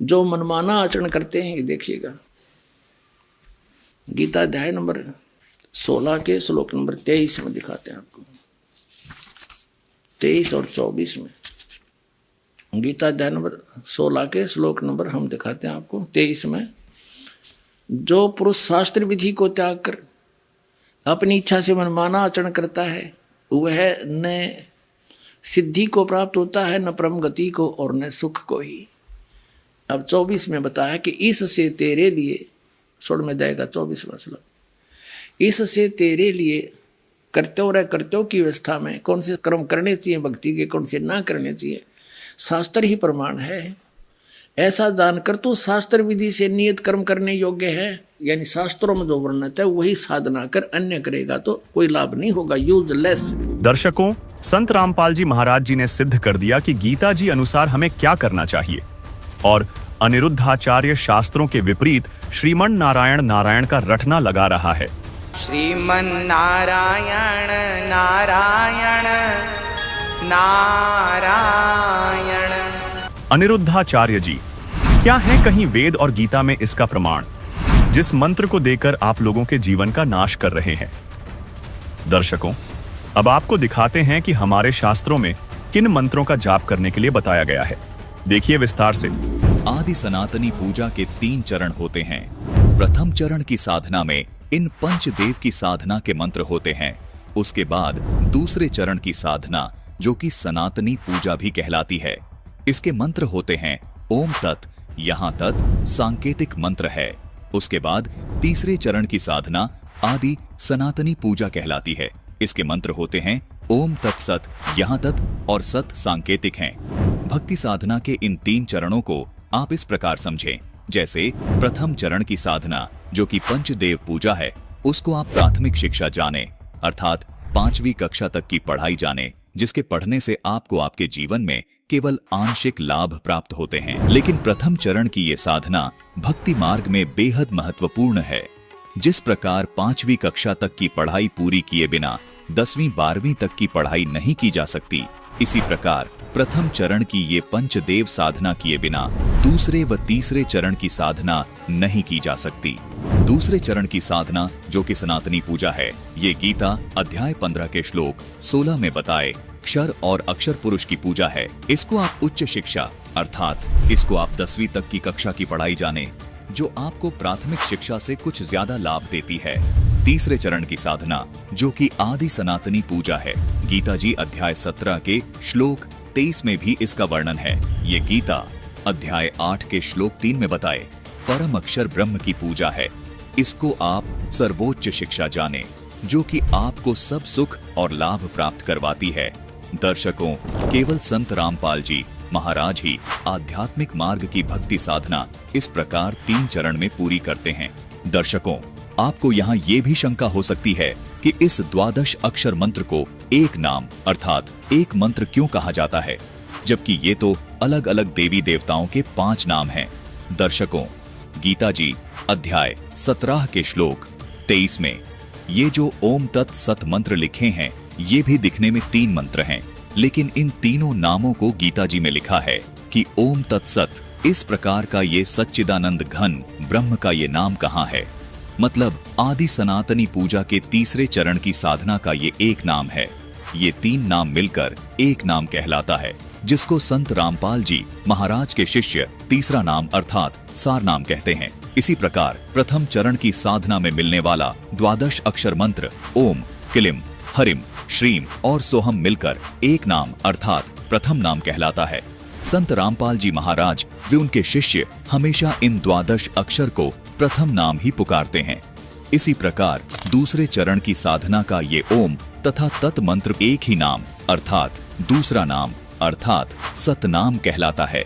जो मनमाना आचरण करते हैं, ये देखिएगा गीता अध्याय नंबर 16 के श्लोक नंबर 23 में दिखाते हैं आपको, 23 और 24 में। गीता अध्याय नंबर 16 के श्लोक नंबर हम दिखाते हैं आपको 23 में। जो पुरुष शास्त्र विधि को त्याग कर अपनी इच्छा से मनमाना आचरण करता है, वह न सिद्धि को प्राप्त होता है, न परम गति को, और न सुख को ही। अब 24 में बताया कि इससे तेरे लिए, सुन में जाएगा 24 मतलब, इससे तेरे लिए कर्तव्य की व्यवस्था में कौन से कर्म करने चाहिए भक्ति के, कौन से ना करने चाहिए, शास्त्र ही प्रमाण है। ऐसा जानकर तो शास्त्र विधि से नियत कर्म करने योग्य है, यानी शास्त्रों में जो वर्णित है वही साधना कर अन्य करेगा तो कोई लाभ नहीं होगा, यूजलेस। दर्शकों, संत रामपाल जी महाराज जी ने सिद्ध कर दिया कि गीता जी अनुसार हमें क्या करना चाहिए, और अनिरुद्धाचार्य शास्त्रों के विपरीत श्रीमन नारायण नारायण का रटना लगा रहा है। श्रीमन नारायण नारायण नारायण। अनिरुद्धाचार्य जी, क्या है कहीं वेद और गीता में इसका प्रमाण, जिस मंत्र को देकर आप लोगों के जीवन का नाश कर रहे हैं? दर्शकों, अब आपको दिखाते हैं कि हमारे शास्त्रों में किन मंत्रों का जाप करने के लिए बताया गया है। देखिए विस्तार से। आदि सनातनी पूजा के 3 चरण होते हैं। प्रथम चरण की साधना में इन पंचदेव की साधना के मंत्र होते हैं। उसके बाद दूसरे चरण की साधना, जो कि सनातनी पूजा भी कहलाती है, इसके मंत्र होते हैं ओम तत्। यहाँ तत् सांकेतिक मंत्र है। उसके बाद तीसरे चरण की साधना आदि सनातनी पूजा कहलाती है। इसके मंत्र होते हैं ओम तत्सत। यहाँ तत् और सत सांकेतिक हैं। भक्ति साधना के इन 3 चरणों को आप इस प्रकार समझें, जैसे प्रथम चरण की साधना, जो कि पंचदेव पूजा है, उसको आप प्राथमिक शिक्षा जाने, अर्थात 5वीं कक्षा तक की पढ़ाई जाने, जिसके पढ़ने से आपको आपके जीवन में केवल आंशिक लाभ प्राप्त होते हैं। लेकिन प्रथम चरण की ये साधना भक्ति मार्ग में बेहद महत्वपूर्ण है। जिस प्रकार 5वीं कक्षा तक की पढ़ाई पूरी किए बिना 10वीं 12वीं तक की पढ़ाई नहीं की जा सकती, इसी प्रकार प्रथम चरण की ये पंचदेव साधना किए बिना दूसरे व तीसरे चरण की साधना नहीं की जा सकती। दूसरे चरण की साधना, जो कि सनातनी पूजा है, ये गीता अध्याय 15 के श्लोक 16 में बताए क्षर और अक्षर पुरुष की पूजा है। इसको आप उच्च शिक्षा, अर्थात इसको आप 10वीं तक की कक्षा की पढ़ाई जाने, जो आपको प्राथमिक शिक्षा से कुछ ज्यादा लाभ देती है। तीसरे चरण की साधना, जो कि आदि सनातनी पूजा है, गीता जी अध्याय 17 के श्लोक 23 में भी इसका वर्णन है। ये गीता अध्याय 8 के श्लोक 3 में बताए परम अक्षर ब्रह्म की पूजा है। इसको आप सर्वोच्च शिक्षा जाने, जो कि आपको सब सुख और लाभ प्राप्त करवाती है। दर्शकों, केवल संत रामपाल जी महाराज ही आध्यात्मिक मार्ग की भक्ति साधना इस प्रकार 3 चरण में पूरी करते हैं। दर्शकों, आपको यहाँ ये भी शंका हो सकती है कि इस 12 अक्षर मंत्र को एक नाम अर्थात एक मंत्र क्यों कहा जाता है, जबकि ये तो अलग अलग देवी देवताओं के 5 नाम हैं। दर्शकों, गीता जी अध्याय 17 के श्लोक 23 में ये जो ओम तत् सत मंत्र लिखे हैं, ये भी दिखने में 3 मंत्र हैं, लेकिन इन तीनों नामों को गीता जी में लिखा है कि ओम तत्सत। इस प्रकार का ये सच्चिदानंद घन ब्रह्म का ये नाम कहाँ है? मतलब आदि सनातनी पूजा के तीसरे चरण की साधना का ये एक नाम है। ये 3 नाम मिलकर एक नाम कहलाता है, जिसको संत रामपाल जी महाराज के शिष्य तीसरा नाम अर्थात सार नाम कहते हैं। इसी प्रकार प्रथम चरण की साधना में मिलने वाला 12 अक्षर मंत्र ओम, किलिम, हरिम, श्रीम और सोहम मिलकर एक नाम अर्थात प्रथम नाम कहलाता है। संत रामपाल जी महाराज वे उनके शिष्य हमेशा इन 12 अक्षर को प्रथम नाम ही पुकारते हैं। इसी प्रकार दूसरे चरण की साधना का ये ओम तथा तत् मंत्र एक ही नाम अर्थात दूसरा नाम अर्थात सतनाम कहलाता है।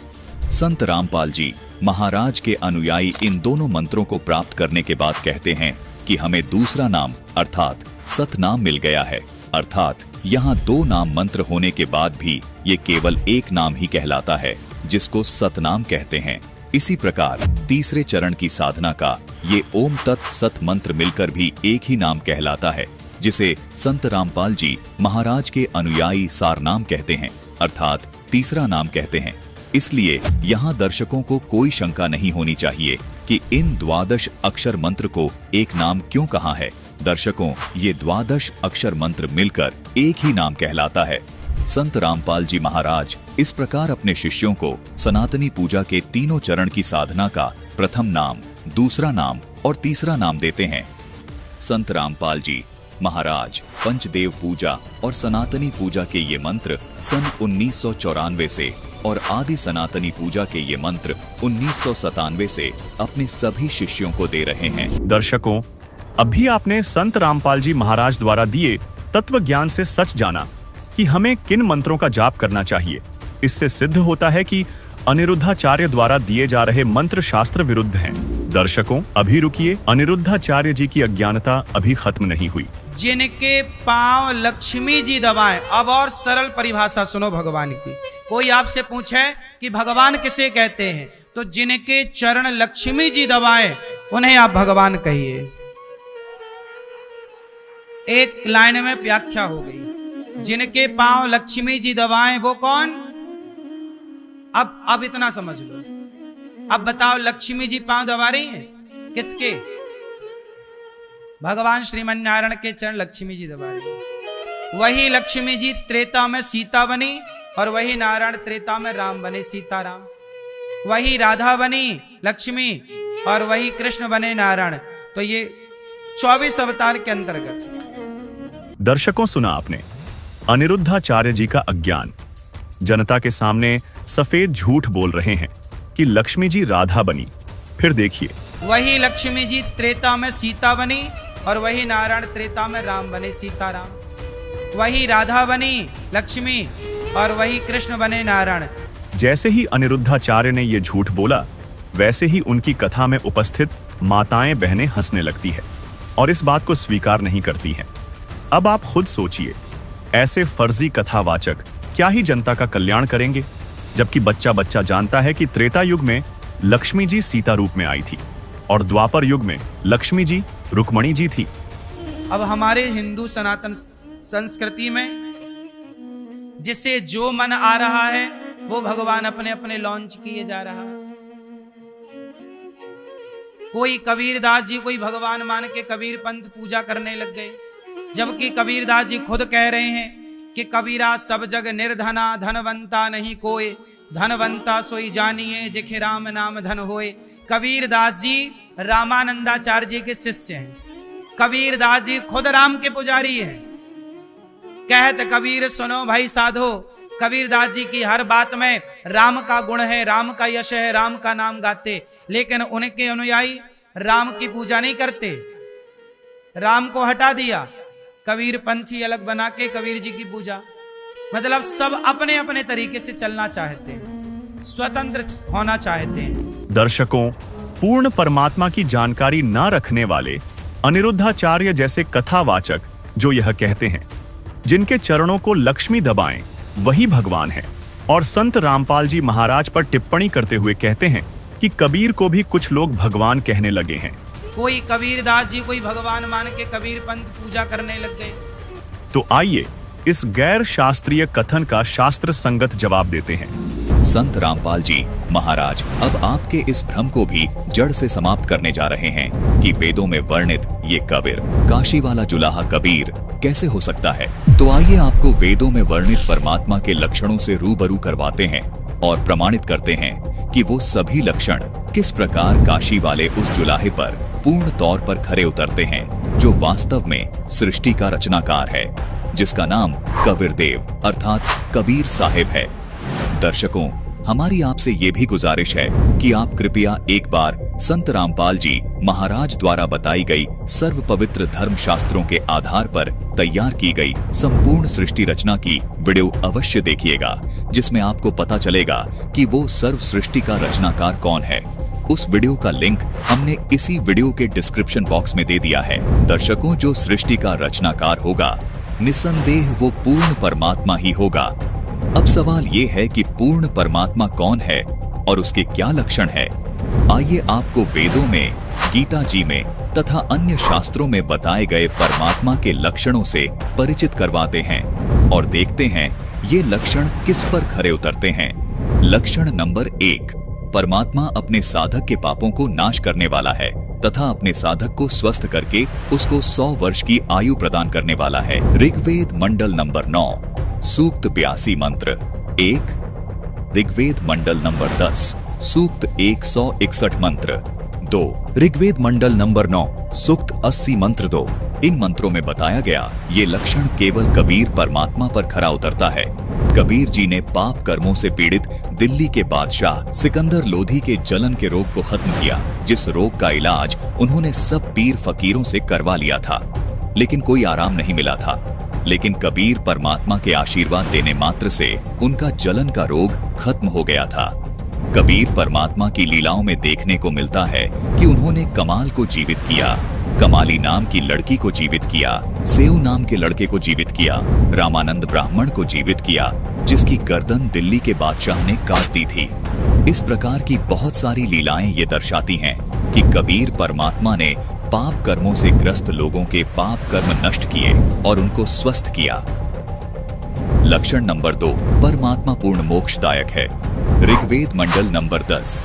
संत रामपाल जी महाराज के अनुयायी इन दोनों मंत्रों को प्राप्त करने के बाद कहते हैं कि हमें दूसरा नाम अर्थात सतनाम मिल गया है। अर्थात यहाँ 2 नाम मंत्र होने के बाद भी ये केवल एक नाम ही कहलाता है, जिसको सतनाम कहते हैं। इसी प्रकार तीसरे चरण की साधना का ये ओम तत् सत मंत्र मिलकर भी एक ही नाम कहलाता है, जिसे संत रामपाल जी महाराज के अनुयायी सार नाम कहते हैं अर्थात तीसरा नाम कहते हैं। इसलिए यहाँ दर्शकों को कोई शंका नहीं होनी चाहिए कि इन 12 अक्षर मंत्र को एक नाम क्यों कहा है। दर्शकों, ये 12 अक्षर मंत्र मिलकर एक ही नाम कहलाता है। संत रामपाल जी महाराज इस प्रकार अपने शिष्यों को सनातनी पूजा के तीनों चरण की साधना का प्रथम नाम, दूसरा नाम और तीसरा नाम देते हैं। संत रामपाल जी महाराज पंचदेव पूजा और सनातनी पूजा के ये मंत्र सन 1994 से और आदि सनातनी पूजा के ये मंत्र 1997 से अपने सभी शिष्यों को दे रहे हैं। दर्शकों, अभी आपने संत रामपाल जी महाराज द्वारा दिए तत्व ज्ञान से सच जाना कि हमें किन मंत्रों का जाप करना चाहिए। इससे सिद्ध होता है कि अनिरुद्धाचार्य द्वारा दिए जा रहे मंत्र शास्त्र विरुद्ध हैं। दर्शकों, अभी रुकिए, अनिरुद्धाचार्य जी की अज्ञानता अभी खत्म नहीं हुई। जिनके पांव लक्ष्मी जी दबाएं। अब और सरल परिभाषा सुनो भगवान की। कोई आपसे पूछे कि भगवान किसे कहते हैं, तो जिनके चरण लक्ष्मी जी दबाएं उन्हें आप भगवान कहिए। एक लाइन में व्याख्या हो गई, जिनके पांव लक्ष्मी जी दबाएं वो कौन? अब इतना समझ लो। अब बताओ, लक्ष्मी जी पांव दबा रही हैं किसके? भगवान श्रीमन नारायण के चरण लक्ष्मी जी दबा रही हैं। वही लक्ष्मी जी त्रेता में सीता बनी और वही नारायण त्रेता में राम बने, सीताराम। वही राधा बनी लक्ष्मी और वही कृष्ण बने नारायण। तो ये 24 अवतार के अंतर्गत। दर्शकों, सुना आपने अनिरुद्धाचार्य जी का अज्ञान। जनता के सामने सफेद झूठ बोल रहे हैं कि लक्ष्मी जी राधा बनी। फिर देखिए, वही लक्ष्मी जी त्रेता में सीता बनी और वही नारायण त्रेता में राम बने, सीताराम। वही राधा बनी लक्ष्मी और वही कृष्ण बने नारायण। जैसे ही अनिरुद्धाचार्य ने यह झूठ बोला, वैसे ही उनकी कथा में उपस्थित माताएं बहनें हंसने लगती है और इस बात को स्वीकार नहीं करती हैं। अब आप खुद सोचिए, ऐसे फर्जी कथावाचक क्या ही जनता का कल्याण करेंगे, जबकि बच्चा बच्चा जानता है कि त्रेता युग में लक्ष्मी जी सीता रूप में आई थी और द्वापर युग में लक्ष्मी जी रुक्मणी जी थी। अब हमारे हिंदू सनातन संस्कृति में जिसे जो मन आ रहा है वो भगवान अपने अपने लॉन्च किए जा रहा है। कोई कबीरदास जी कोई भगवान मान के कबीर पंथ पूजा करने लग गए, जबकि कबीरदास जी खुद कह रहे हैं कि कबीरा सब जग निर्धना, धनवंता नहीं कोय, धनवंता सोई जानिए जेखे राम नाम धन होए। कबीरदास जी रामानंदाचार्य जी के शिष्य हैं। कबीरदास जी खुद राम के पुजारी हैं। कहत कबीर सुनो भाई साधो, कबीरदास जी की हर बात में राम का गुण है, राम का यश है, राम का नाम गाते, लेकिन उनके अनुयायी राम की पूजा नहीं करते। राम को हटा दिया, कबीर पंथी अलग बना के कबीर जी की पूजा। मतलब सब अपने अपने तरीके से चलना चाहते हैं, स्वतंत्र होना चाहते हैं। दर्शकों, पूर्ण परमात्मा की जानकारी न रखने वाले अनिरुद्धाचार्य जैसे कथावाचक जो यह कहते हैं जिनके चरणों को लक्ष्मी दबाएं वही भगवान है, और संत रामपाल जी महाराज पर टिप्पणी करते हुए कहते हैं कि कबीर को भी कुछ लोग भगवान कहने लगे हैं। कोई कबीरदास जी कोई भगवान मान के कबीर पंथ पूजा करने लग गए। तो आइए इस गैर शास्त्रीय कथन का शास्त्र संगत जवाब देते हैं। संत रामपाल जी महाराज अब आपके इस भ्रम को भी जड़ से समाप्त करने जा रहे हैं कि वेदों में वर्णित ये कबीर, काशी वाला जुलाहा कबीर कैसे हो सकता है। तो आइए आपको वेदों में वर्णित परमात्मा के लक्षणों से रूबरू करवाते हैं और प्रमाणित करते हैं कि वो सभी लक्षण किस प्रकार काशी वाले उस जुलाहे पर पूर्ण तौर पर खरे उतरते हैं जो वास्तव में सृष्टि का रचनाकार है, जिसका नाम कबीर देव अर्थात कबीर साहिब है। दर्शकों, हमारी आपसे ये भी गुजारिश है कि आप कृपया एक बार संत रामपाल जी महाराज द्वारा बताई गई सर्व पवित्र धर्म शास्त्रों के आधार पर तैयार की गई संपूर्ण सृष्टि रचना की वीडियो अवश्य देखिएगा, जिसमें आपको पता चलेगा कि वो सर्व सृष्टि का रचनाकार कौन है। उस वीडियो का लिंक हमने इसी वीडियो के डिस्क्रिप्शन बॉक्स में दे दिया है। दर्शकों, जो सृष्टि का रचनाकार होगा निसंदेह वो पूर्ण परमात्मा ही होगा। अब सवाल ये है कि पूर्ण परमात्मा कौन है और उसके क्या लक्षण है। आइए आपको वेदों में, गीता जी में तथा अन्य शास्त्रों में बताए गए परमात्मा के लक्षणों से परिचित करवाते हैं और देखते हैं ये लक्षण किस पर खरे उतरते हैं। लक्षण नंबर 1, परमात्मा अपने साधक के पापों को नाश करने वाला है तथा अपने साधक को स्वस्थ करके उसको 100 वर्ष की आयु प्रदान करने वाला है। ऋग्वेद मंडल नंबर 9 सूक्त 82 मंत्र 1। ऋग्वेद मंडल नंबर 10 सूक्त 161 मंत्र 2। ऋग्वेद मंडल नंबर 9 सूक्त 80 मंत्र 2। इन मंत्रों में बताया गया ये लक्षण केवल कबीर परमात्मा पर खरा उतरता है। कबीर जी ने पाप कर्मों से पीड़ित दिल्ली के बादशाह सिकंदर लोधी के जलन के रोग को खत्म किया, जिस रोग का इलाज उन्होंने सब पीर फकीरों से करवा लिया था, लेकिन कोई आराम नहीं मिला था। लेकिन कबीर परमात्मा के आशीर्वाद देने मात्र से उनका जलन का रोग खत्म हो गया था। कबीर परमात्मा की लीलाओं में देखने को मिलता है कि उन्होंने कमाल को जीवित किया, कमाली नाम की लड़की को जीवित किया, सेऊ नाम के लड़के को जीवित किया, रामानंद ब्राह्मण को जीवित किया जिसकी गर्दन दिल्ली के बादशाह ने काट दी थी। इस प्रकार की बहुत सारी लीलाएं ये दर्शाती हैं कि कबीर परमात्मा ने पाप कर्मों से ग्रस्त लोगों के पाप कर्म नष्ट किए और उनको स्वस्थ किया। लक्षण नंबर 2 परमात्मा पूर्ण मोक्षदायक है। ऋग्वेद मंडल नंबर 10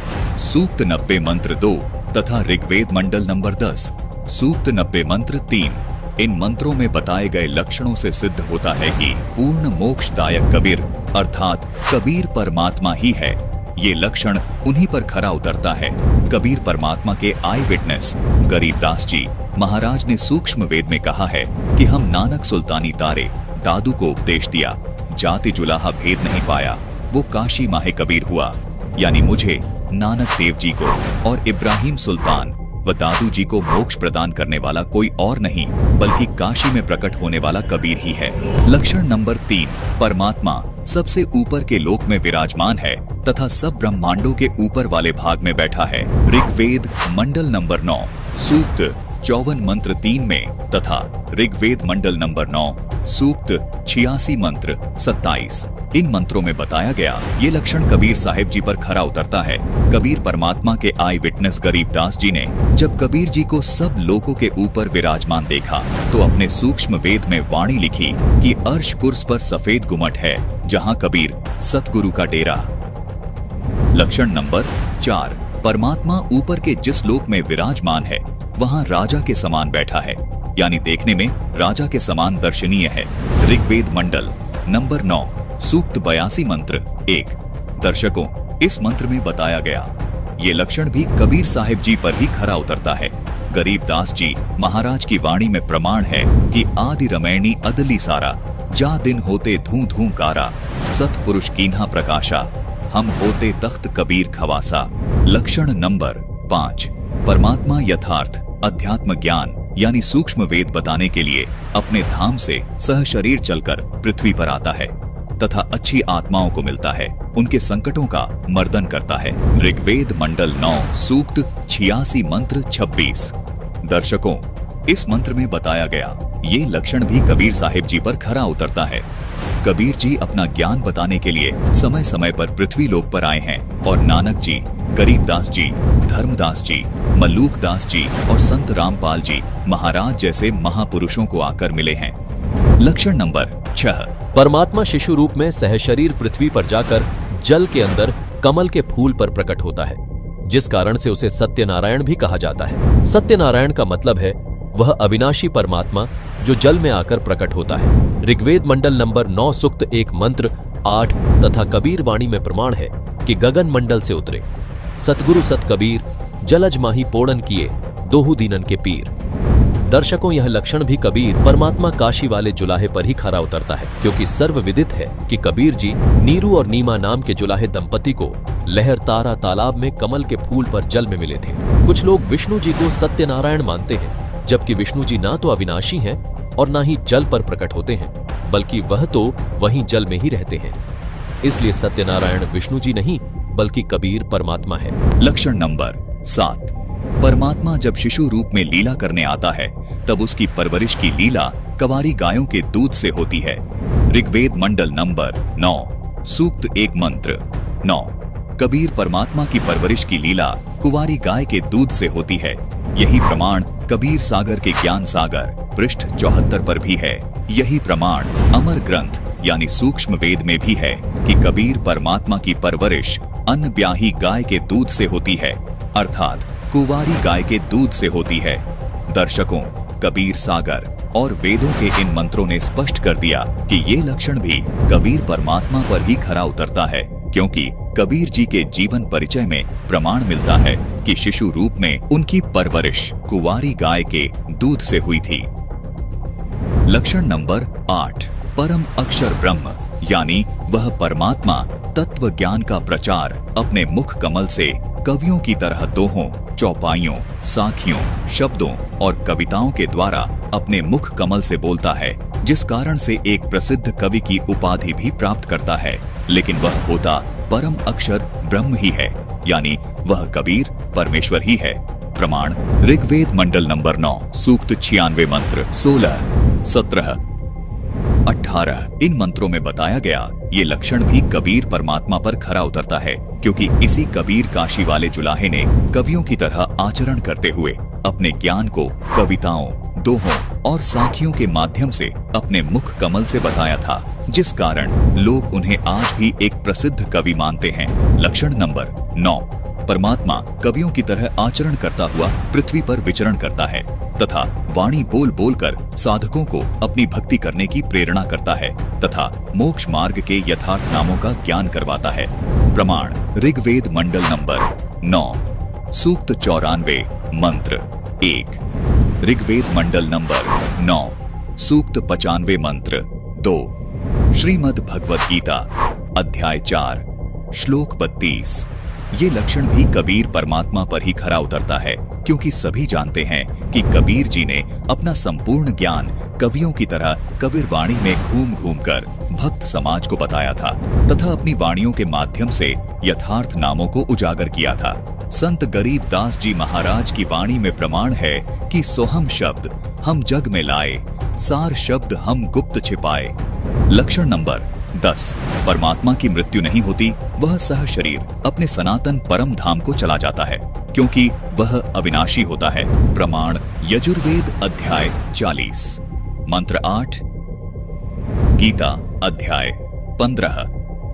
सूक्त 90 मंत्र 2 तथा ऋग्वेद मंडल नंबर 10 सूक्त 90 मंत्र 3 इन मंत्रों में बताए गए लक्षणों से सिद्ध होता है कि पूर्ण मोक्षदायक कबीर अर्थात कबीर परमात्मा ही है। ये लक्षण उन्हीं पर खरा उतरता है। कबीर परमात्मा के आई विटनेस गरीबदास जी महाराज ने सूक्ष्म वेद में कहा है कि हम नानक सुल्तानी तारे दादू को उपदेश दिया, जाति जुलाहा भेद नहीं पाया, वो काशी माहे कबीर हुआ। यानी मुझे, नानक देव जी को और इब्राहिम सुल्तान व दादू जी को मोक्ष प्रदान करने वाला कोई और नहीं बल्कि काशी में प्रकट होने वाला कबीर ही है। लक्षण नंबर 3 परमात्मा सबसे ऊपर के लोक में विराजमान है तथा सब ब्रह्मांडों के ऊपर वाले भाग में बैठा है। ऋग्वेद मंडल नंबर 9 सूक्त 54 मंत्र 3 में तथा ऋग्वेद मंडल नंबर 9 सूक्त 86 मंत्र 27 इन मंत्रों में बताया गया ये लक्षण कबीर साहिब जी पर खरा उतरता है। कबीर परमात्मा के आई विटनेस गरीबदास जी ने जब कबीर जी को सब लोकों के ऊपर विराजमान देखा तो अपने सूक्ष्म वेद में वाणी लिखी कि अर्श कुर्स पर सफेद गुमट है जहां कबीर सतगुरु का डेरा। लक्षण नंबर 4 परमात्मा ऊपर के जिस लोक में विराजमान है वहां राजा के समान बैठा है, यानी देखने में राजा के समान दर्शनीय है। ऋग्वेद मंडल नंबर 9 सूक्त 82 मंत्र 1 दर्शकों इस मंत्र में बताया गया ये लक्षण भी कबीर साहिब जी पर ही खरा उतरता है। गरीबदास जी महाराज की वाणी में प्रमाण है कि आदि रमैनी अदली सारा जा दिन होते धू धू कारा सतपुरुष कीन्हा प्रकाशा हम होते तख्त कबीर खवासा। लक्षण नंबर 5 परमात्मा यथार्थ अध्यात्म ज्ञान यानी सूक्ष्म वेद बताने के लिए अपने धाम से सहशरीर चलकर पृथ्वी पर आता है तथा अच्छी आत्माओं को मिलता है, उनके संकटों का मर्दन करता है। ऋग्वेद मंडल 9 सूक्त 86 मंत्र 26 दर्शकों इस मंत्र में बताया गया ये लक्षण भी कबीर साहिब जी पर खरा उतरता है। कबीर जी अपना ज्ञान बताने के लिए समय समय पर पृथ्वी लोक पर आए हैं और नानक जी, गरीबदास जी, धर्मदास जी, मल्लूक दास जी और संत रामपाल जी महाराज जैसे महापुरुषों को आकर मिले हैं। लक्षण नंबर 6 परमात्मा शिशु रूप में सहशरीर पृथ्वी पर जाकर जल के अंदर कमल के फूल पर प्रकट होता है, जिस कारण से उसे सत्यनारायण भी कहा जाता है। सत्यनारायण का मतलब है वह अविनाशी परमात्मा जो जल में आकर प्रकट होता है। ऋग्वेद मंडल नंबर 9 सूक्त 1 मंत्र 8 तथा कबीर वाणी में प्रमाण है कि गगन मंडल से उतरे सतगुरु सत कबीर जलज माही पोड़न किए दोहु दीनन के पीर। दर्शकों यह लक्षण भी कबीर परमात्मा काशी वाले जुलाहे पर ही खरा उतरता है, क्योंकि सर्व विदित है कि कबीर जी नीरू और नीमा नाम के जुलाहे दंपति को लहर तारा तालाब में कमल के फूल पर जल में मिले थे। कुछ लोग विष्णु जी को सत्यनारायण मानते हैं, जबकि विष्णु जी ना तो अविनाशी हैं और ना ही जल पर प्रकट होते हैं, बल्कि वह तो वहीं जल में ही रहते हैं। इसलिए सत्यनारायण विष्णु जी नहीं बल्कि कबीर परमात्मा है। लक्षण नंबर 7 परमात्मा जब शिशु रूप में लीला करने आता है तब उसकी परवरिश की लीला कवारी गायों के दूध से होती है। ऋग्वेद मंडल नंबर 9 सूक्त 1 मंत्र 9 कबीर परमात्मा की परवरिश की लीला कुंवारी गाय के दूध से होती है। यही प्रमाण कबीर सागर के ज्ञान सागर पृष्ठ 74 पर भी है। यही प्रमाण अमर ग्रंथ यानी सूक्ष्म वेद में भी है कि कबीर परमात्मा की परवरिश अन्न ब्याही गाय के दूध से होती है, अर्थात कुंवारी गाय के दूध से होती है। दर्शकों कबीर सागर और वेदों के इन मंत्रों ने स्पष्ट कर दिया कि ये लक्षण भी कबीर परमात्मा पर ही खरा उतरता है, क्योंकि कबीर जी के जीवन परिचय में प्रमाण मिलता है कि शिशु रूप में उनकी परवरिश कुंवारी गाय के दूध से हुई थी। लक्षण नंबर 8 परम अक्षर ब्रह्म यानी वह परमात्मा तत्व ज्ञान का प्रचार अपने मुख कमल से कवियों की तरह दोहों, चौपाइयों, साखियों, शब्दों और कविताओं के द्वारा अपने मुख कमल से बोलता है, जिस कारण से एक प्रसिद्ध कवि की उपाधि भी प्राप्त करता है। लेकिन वह होता परम अक्षर ब्रह्म ही है, यानी वह कबीर परमेश्वर ही है। प्रमाण ऋग्वेद मंडल नंबर 9 सूक्त 96 मंत्र 16, 17, 18 इन मंत्रों में बताया गया ये लक्षण भी कबीर परमात्मा पर खरा उतरता है, क्योंकि इसी कबीर काशी वाले जुलाहे ने कवियों की तरह आचरण करते हुए अपने ज्ञान को कविताओं, दोहों और साखियों के माध्यम से अपने मुख कमल से बताया था, जिस कारण लोग उन्हें आज भी एक प्रसिद्ध कवि मानते हैं। लक्षण नंबर 9 परमात्मा कवियों की तरह आचरण करता हुआ पृथ्वी पर विचरण करता है तथा वाणी बोल बोलकर साधकों को अपनी भक्ति करने की प्रेरणा करता है तथा मोक्ष मार्ग के यथार्थ नामों का ज्ञान करवाता है। प्रमाण ऋग्वेद मंडल नंबर 9 सूक्त 94 मंत्र 1, ऋग्वेद मंडल नंबर 9 सूक्त 95 मंत्र 2, श्रीमद् भगवद गीता अध्याय 4 श्लोक 32। ये लक्षण भी कबीर परमात्मा पर ही खरा उतरता है, क्योंकि सभी जानते हैं कि कबीर जी ने अपना संपूर्ण ज्ञान कवियों की तरह कबीर वाणी में घूम घूम कर भक्त समाज को बताया था तथा अपनी वाणियों के माध्यम से यथार्थ नामों को उजागर किया था। संत गरीब दास जी महाराज की वाणी में प्रमाण है कि सोहम शब्द हम जग में लाए, सार शब्द हम गुप्त छिपाए। लक्षण नंबर 10 परमात्मा की मृत्यु नहीं होती, वह सह शरीर अपने सनातन परम धाम को चला जाता है, क्योंकि वह अविनाशी होता है। प्रमाण यजुर्वेद अध्याय 40 मंत्र 8, गीता अध्याय 15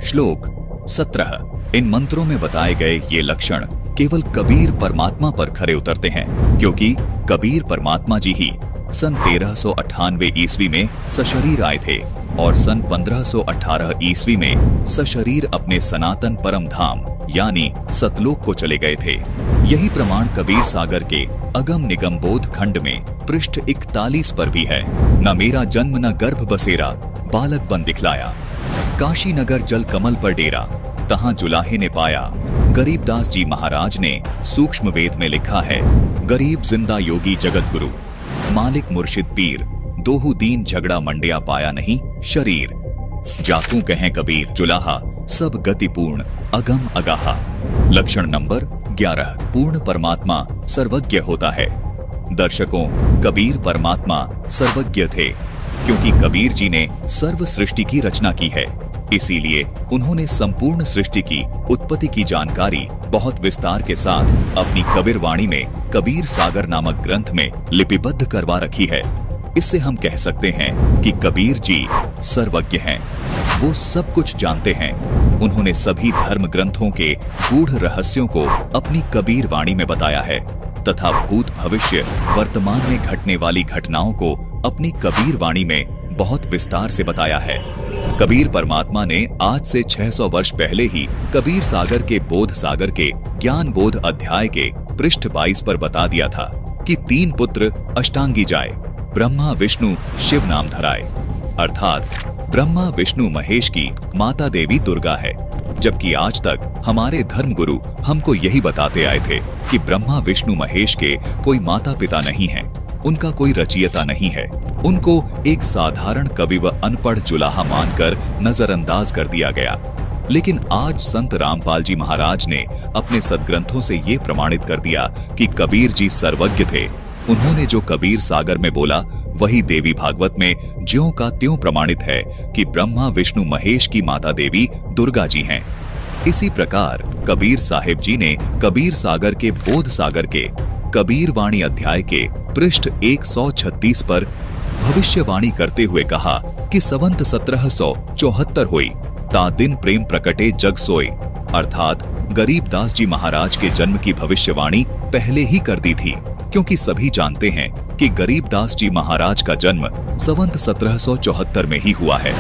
श्लोक 17। इन मंत्रों में बताए गए ये लक्षण केवल कबीर परमात्मा पर खरे उतरते हैं, क्योंकि कबीर परमात्मा जी ही सन 1398 ईस्वी में सशरीर आए थे और सन 1518 ईस्वी में सशरीर अपने सनातन परम धाम यानी सतलोक को चले गए थे। यही प्रमाण कबीर सागर के अगम निगम बोध खंड में पृष्ठ 41 पर भी है। न मेरा जन्म न गर्भ बसेरा, बालक बन दिखलाया, काशी नगर जल कमल पर डेरा, तहां जुलाहे ने पाया। गरीबदास जी महाराज ने सूक्ष्म वेद में लिखा है, गरीब जिंदा योगी जगत गुरु, मालिक मुर्शिद पीर, दोहु दीन झगड़ा मंडिया पाया नहीं शरीर। जातू कहें कबीर जुलाहा, सब गति पूर्ण अगम अगाहा। लक्षण नंबर 11 पूर्ण परमात्मा सर्वज्ञ होता है। दर्शकों, कबीर परमात्मा सर्वज्ञ थे, क्योंकि कबीर जी ने सर्व सृष्टि की रचना की है। इसीलिए उन्होंने संपूर्ण सृष्टि की उत्पत्ति की जानकारी बहुत विस्तार के साथ अपनी कबीर वाणी में कबीर सागर नामक ग्रंथ में लिपिबद्ध करवा रखी है। इससे हम कह सकते हैं कि कबीर जी सर्वज्ञ हैं, वो सब कुछ जानते हैं। उन्होंने सभी धर्म ग्रंथों के गूढ़ रहस्यों को अपनी कबीर वाणी में बताया है तथा भूत भविष्य वर्तमान में घटने वाली घटनाओं को अपनी कबीर वाणी में बहुत विस्तार से बताया है। कबीर परमात्मा ने आज से 600 वर्ष पहले ही कबीर सागर के बोध सागर के ज्ञान बोध अध्याय के पृष्ठ 22 पर बता दिया था कि 3 पुत्र अष्टांगी जाए, ब्रह्मा विष्णु शिव नाम धराए। अर्थात ब्रह्मा विष्णु महेश की माता देवी दुर्गा है, जबकि आज तक हमारे धर्म गुरु हमको यही बताते आए थे कि ब्रह्मा विष्णु महेश के कोई माता पिता नहीं है, उनका कोई रचयिता नहीं है। उनको एक साधारण कवि व अनपढ़ जुलाहा मानकर नजरअंदाज कर दिया गया। लेकिन आज संत रामपाल जी महाराज ने अपने सदग्रंथों से ये प्रमाणित कर दिया कि कबीर जी सर्वज्ञ थे। उन्होंने जो कबीर सागर में बोला वही देवी भागवत में ज्यों का त्यों प्रमाणित है कि ब्रह्मा विष्णु महेश की माता देवी दुर्गा जी हैं। इसी प्रकार कबीर साहिब जी ने कबीर सागर के बोध सागर के कबीर वाणी अध्याय के पृष्ठ 136 पर भविष्यवाणी करते हुए कहा कि सवंत 1774 हुई, ता दिन प्रेम प्रकटे जग सोए। अर्थात गरीबदास जी महाराज के जन्म की भविष्यवाणी पहले ही कर दी थी, क्योंकि सभी जानते हैं कि गरीबदास जी महाराज का जन्म सवंत 1774 में ही हुआ है।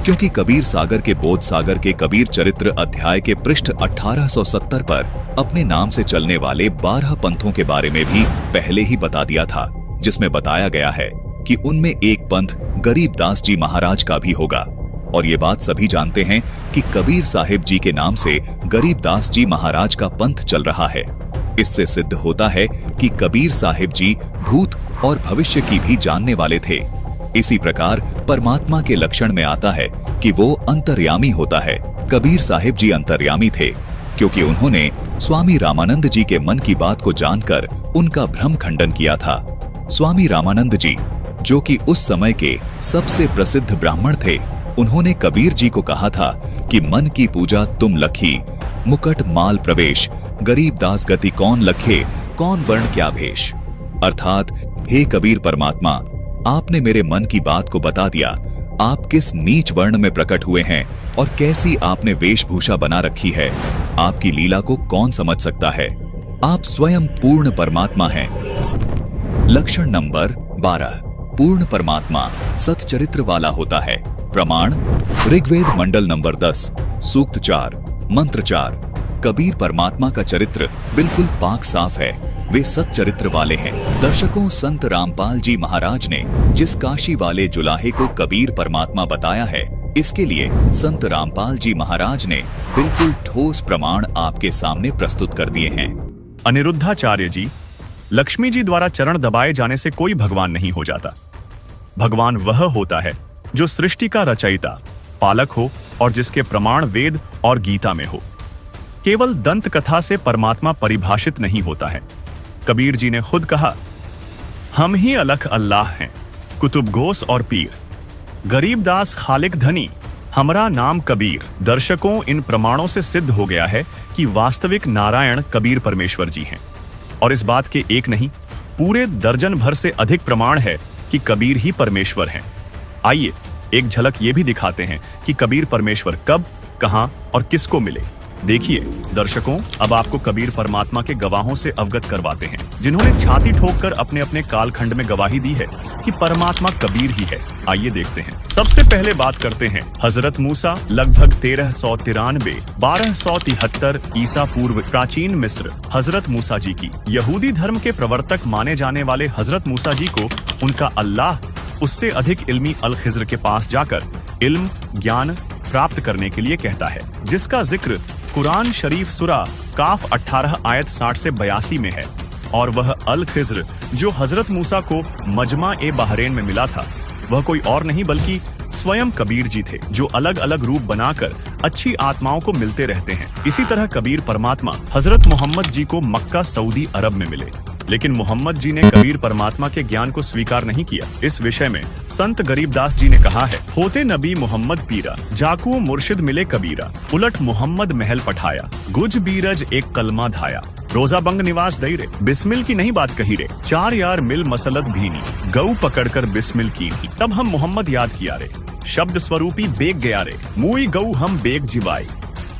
क्योंकि कबीर सागर के बोध सागर के कबीर चरित्र अध्याय के पृष्ठ 1870 पर अपने नाम से चलने वाले 12 पंथों के बारे में भी पहले ही बता दिया था, जिसमें बताया गया है कि उनमें एक पंथ गरीबदास जी महाराज का भी होगा। और ये बात सभी जानते हैं कि कबीर साहिब जी के नाम से गरीबदास जी महाराज का पंथ चल रहा है। इससे सिद्ध होता है कि कबीर साहिब जी भूत और भविष्य की भी जानने वाले थे। इसी प्रकार परमात्मा के लक्षण में आता है कि वो अंतर्यामी होता है। कबीर साहिब जी अंतर्यामी थे, क्योंकि उन्होंने स्वामी रामानंद जी के मन की बात को जानकर उनका भ्रम खंडन किया था। स्वामी रामानंद जी, जो कि उस समय के सबसे प्रसिद्ध ब्राह्मण थे, उन्होंने कबीर जी को कहा था कि मन की पूजा तुम लखी, मुकट माल प्रवेश, गरीब दास गति कौन लखे, कौन वर्ण क्या भेष। अर्थात हे कबीर परमात्मा, आपने मेरे मन की बात को बता दिया। आप किस नीच वर्ण में प्रकट हुए हैं और कैसी आपने वेशभूषा बना रखी है, आपकी लीला को कौन समझ सकता है। आप स्वयं पूर्ण परमात्मा हैं। लक्षण नंबर 12, पूर्ण परमात्मा सतचरित्र वाला होता है। प्रमाण ऋग्वेद मंडल नंबर 10, सूक्त 4, मंत्र 4। कबीर परमात्मा का चरित्र बिल्कुल पाक साफ है, वे सच्चरित्र वाले हैं। दर्शकों, संत रामपाल जी महाराज ने जिस काशी वाले जुलाहे को कबीर परमात्मा बताया है, इसके लिए संत रामपाल जी महाराज ने बिल्कुल ठोस प्रमाण आपके सामने प्रस्तुत कर दिए हैं। अनिरुद्धाचार्य जी, लक्ष्मी जी द्वारा चरण दबाए जाने से कोई भगवान नहीं हो जाता। भगवान वह होता है जो सृष्टि का रचयिता, पालक हो और जिसके प्रमाण वेद और गीता में हो। केवल दंत कथा से परमात्मा परिभाषित नहीं होता है। कबीर जी ने खुद कहा, हम ही अलख अल्लाह हैं, कुतुब गोस और पीर, गरीब दास खालिक धनी, हमरा नाम कबीर। दर्शकों, इन प्रमाणों से सिद्ध हो गया है कि वास्तविक नारायण कबीर परमेश्वर जी हैं। और इस बात के एक नहीं, पूरे दर्जन भर से अधिक प्रमाण है कि कबीर ही परमेश्वर हैं। आइए एक झलक ये भी दिखाते हैं कि कबीर परमेश्वर कब, कहां और किसको मिले। देखिए दर्शकों, अब आपको कबीर परमात्मा के गवाहों से अवगत करवाते हैं, जिन्होंने छाती ठोककर अपने अपने कालखंड में गवाही दी है कि परमात्मा कबीर ही है। आइए देखते हैं। सबसे पहले बात करते हैं हजरत मूसा, लगभग 1393 1273 ईसा पूर्व, प्राचीन मिस्र। हजरत मूसा जी की, यहूदी धर्म के प्रवर्तक माने जाने वाले हजरत मूसा जी को उनका अल्लाह उससे अधिक इल्मी अल खिज्र के पास जाकर इल्म ज्ञान प्राप्त करने के लिए कहता है, जिसका जिक्र कुरान शरीफ सूरा काफ 18 आयत 60 से 82 में है। और वह अल खिज्र जो हजरत मूसा को मजमा ए बहरेन में मिला था, वह कोई और नहीं बल्कि स्वयं कबीर जी थे, जो अलग अलग रूप बनाकर अच्छी आत्माओं को मिलते रहते हैं। इसी तरह कबीर परमात्मा हजरत मोहम्मद जी को मक्का सऊदी अरब में मिले, लेकिन मोहम्मद जी ने कबीर परमात्मा के ज्ञान को स्वीकार नहीं किया। इस विषय में संत गरीबदास जी ने कहा है, होते नबी मोहम्मद पीरा, जाकू मुर्शिद मिले कबीरा, उलट मोहम्मद महल पठाया, गुज बीरज एक कलमा धाया, रोजा बंग निवास दई रे, बिस्मिल की नहीं बात कही रे, 4 यार मिल मसलत भीनी, गऊ पकड़कर बिस्मिल की ही, तब हम मोहम्मद याद किया रे, शब्द स्वरूपी बेग गया रे, मुई गऊ हम बेग जिवाई,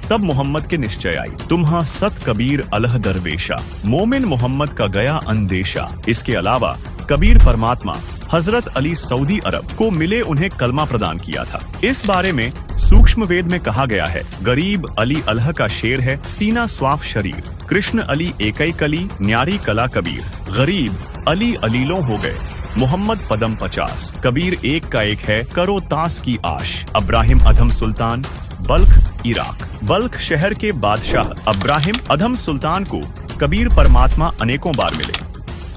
तब मोहम्मद के निश्चय आई, तुम्हा सत कबीर अलह दरवेशा, मोमिन मोहम्मद का गया अंदेशा। इसके अलावा कबीर परमात्मा हजरत अली सऊदी अरब को मिले, उन्हें कलमा प्रदान किया था। इस बारे में सूक्ष्म वेद में कहा गया है, गरीब अली अलह का शेर है, सीना स्वाफ शरीर, कृष्ण अली एकई कली, न्यारी कला कबीर, गरीब अली अलीलों हो गए, मोहम्मद पदम 50, कबीर एक का एक है, करो तास की आश। अब्राहिम अधम सुल्तान, बल्ख इराक। बल्ख शहर के बादशाह अब्राहिम अधम सुल्तान को कबीर परमात्मा अनेकों बार मिले,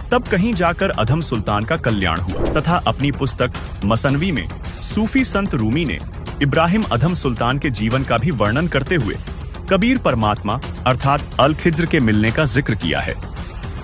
तब कहीं जाकर अधम सुल्तान का कल्याण हुआ, तथा अपनी पुस्तक मसनवी में सूफी संत रूमी ने इब्राहिम अधम सुल्तान के जीवन का भी वर्णन करते हुए कबीर परमात्मा अर्थात अल खिज्र के मिलने का जिक्र किया है।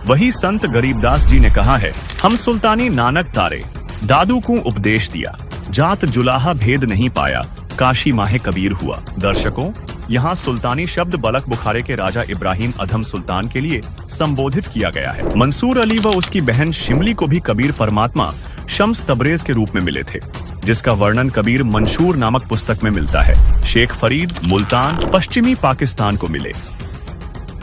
वही संत गरीबदास जी ने कहा है, हम सुल्तानी नानक तारे, दादू को उपदेश दिया, जात जुलाहा भेद नहीं पाया, काशी माहे कबीर हुआ। दर्शकों, यहाँ सुल्तानी शब्द बलख बुखारे के राजा इब्राहिम अधम सुल्तान के लिए संबोधित किया गया है। मंसूर अली व उसकी बहन शिमली को भी कबीर परमात्मा शम्स तबरेज के रूप में मिले थे, जिसका वर्णन कबीर मंशूर नामक पुस्तक में मिलता है। शेख फरीद मुल्तान पश्चिमी पाकिस्तान को मिले।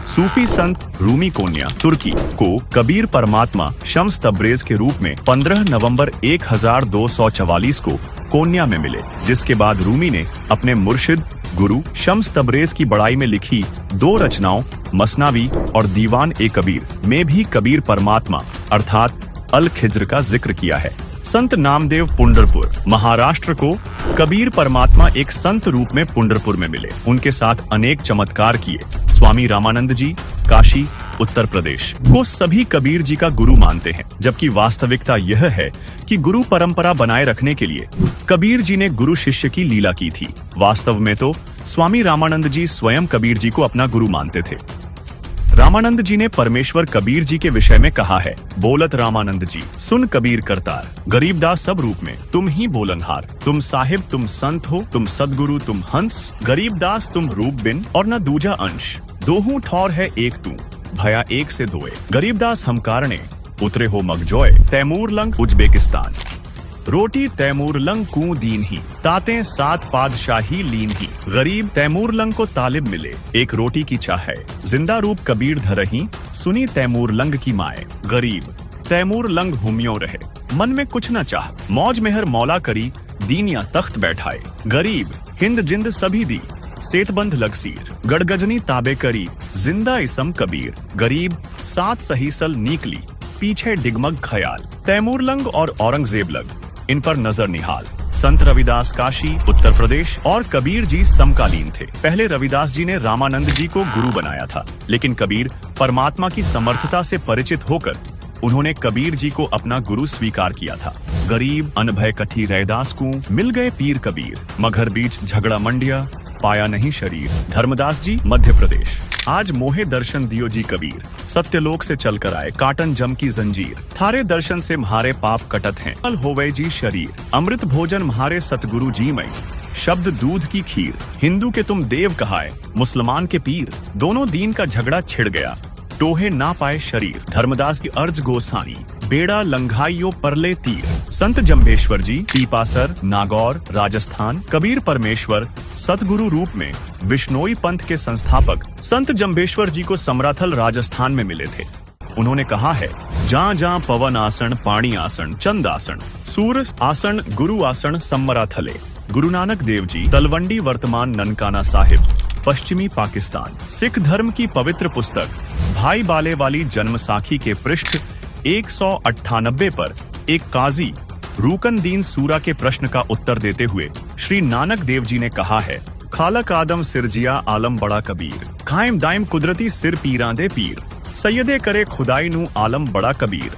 सूफी संत रूमी कोन्या तुर्की को कबीर परमात्मा शम्स तबरेज के रूप में 15 नवंबर 1244 को कोन्या में मिले, जिसके बाद रूमी ने अपने मुर्शिद गुरु शम्स तबरेज की बड़ाई में लिखी 2 रचनाओं मसनावी और दीवान ए कबीर में भी कबीर परमात्मा अर्थात अल खिज्र का जिक्र किया है। संत नामदेव पुंडरपुर महाराष्ट्र को कबीर परमात्मा एक संत रूप में पुंडरपुर में मिले, उनके साथ अनेक चमत्कार किए। स्वामी रामानंद जी काशी उत्तर प्रदेश को सभी कबीर जी का गुरु मानते हैं, जबकि वास्तविकता यह है कि गुरु परंपरा बनाए रखने के लिए कबीर जी ने गुरु शिष्य की लीला की थी। वास्तव में तो स्वामी रामानंद जी स्वयं कबीर जी को अपना गुरु मानते थे। रामानंद जी ने परमेश्वर कबीर जी के विषय में कहा है, बोलत रामानंद जी सुन कबीर करतार, गरीबदास सब रूप में तुम ही बोलनहार, तुम साहिब तुम संत हो, तुम सदगुरु तुम हंस, गरीबदास तुम रूप बिन और न दूजा अंश, दोहू ठौर है एक तू, भया एक से दोए, गरीबदास हम कारणे उतरे हो मगजोय, तैमूर लंग उज्बेकिस्तान, रोटी तैमूर लंग कू दीन ही, ताते सात पादशाही लीन ही, गरीब तैमूर लंग को तालिब मिले, एक रोटी की चाह है, जिंदा रूप कबीर धरही, सुनी तैमूर लंग की माए, गरीब तैमूर लंग हुमियों रहे, मन में कुछ न चाह, मौज मेहर मौला करी, दीनिया तख्त बैठाए, गरीब हिंद जिंद सभी दी, सेतबंद लगसीर, गड़गजनी ताबे करी, जिंदा इसम कबीर, गरीब सात सहीसल नीकली, पीछे डिगमग खयाल, तैमूर लंग और औरंगजेब लंग इन पर नजर निहाल। संत रविदास काशी उत्तर प्रदेश और कबीर जी समकालीन थे। पहले रविदास जी ने रामानंद जी को गुरु बनाया था, लेकिन कबीर परमात्मा की समर्थता से परिचित होकर उन्होंने कबीर जी को अपना गुरु स्वीकार किया था। गरीब अनभय कठी रैदास को मिल गए पीर कबीर, मगर बीच झगड़ा मंडिया पाया नहीं शरीर। धर्मदास जी मध्य प्रदेश। आज मोहे दर्शन दियो जी कबीर, सत्यलोक से चलकर आए काटन जम की जंजीर, थारे दर्शन से म्हारे पाप कटत हैं, कल होवे जी शरीर, अमृत भोजन म्हारे सतगुरु जी मई, शब्द दूध की खीर, हिंदू के तुम देव कहाए, मुसलमान के पीर, दोनों दीन का झगड़ा छिड़ गया, टोहे ना पाए शरीर। धर्मदास की अर्ज गोसाई, बेड़ा लंघाइयो परले तीर। संत जम्भेश्वर जी पीपासर नागौर राजस्थान। कबीर परमेश्वर सतगुरु रूप में विश्नोई पंथ के संस्थापक संत जम्भेश्वर जी को समराथल राजस्थान में मिले थे। उन्होंने कहा है, जहाँ जहाँ पवन आसन पाणी आसन चंद आसन सूर आसन गुरु आसन समराथले। गुरु नानक देव जी तलवंडी वर्तमान ननकाना साहिब पश्चिमी पाकिस्तान। सिख धर्म की पवित्र पुस्तक भाई बाले वाली जन्म साखी के पृष्ठ 198 पर एक काजी रूकनदीन सूरा के प्रश्न का उत्तर देते हुए श्री नानक देव जी ने कहा है, खालक आदम सिरजिया आलम बड़ा कबीर, कायम दायम कुदरती सिर पीरां दे पीर, सैयदे करे खुदाई नू आलम बड़ा कबीर।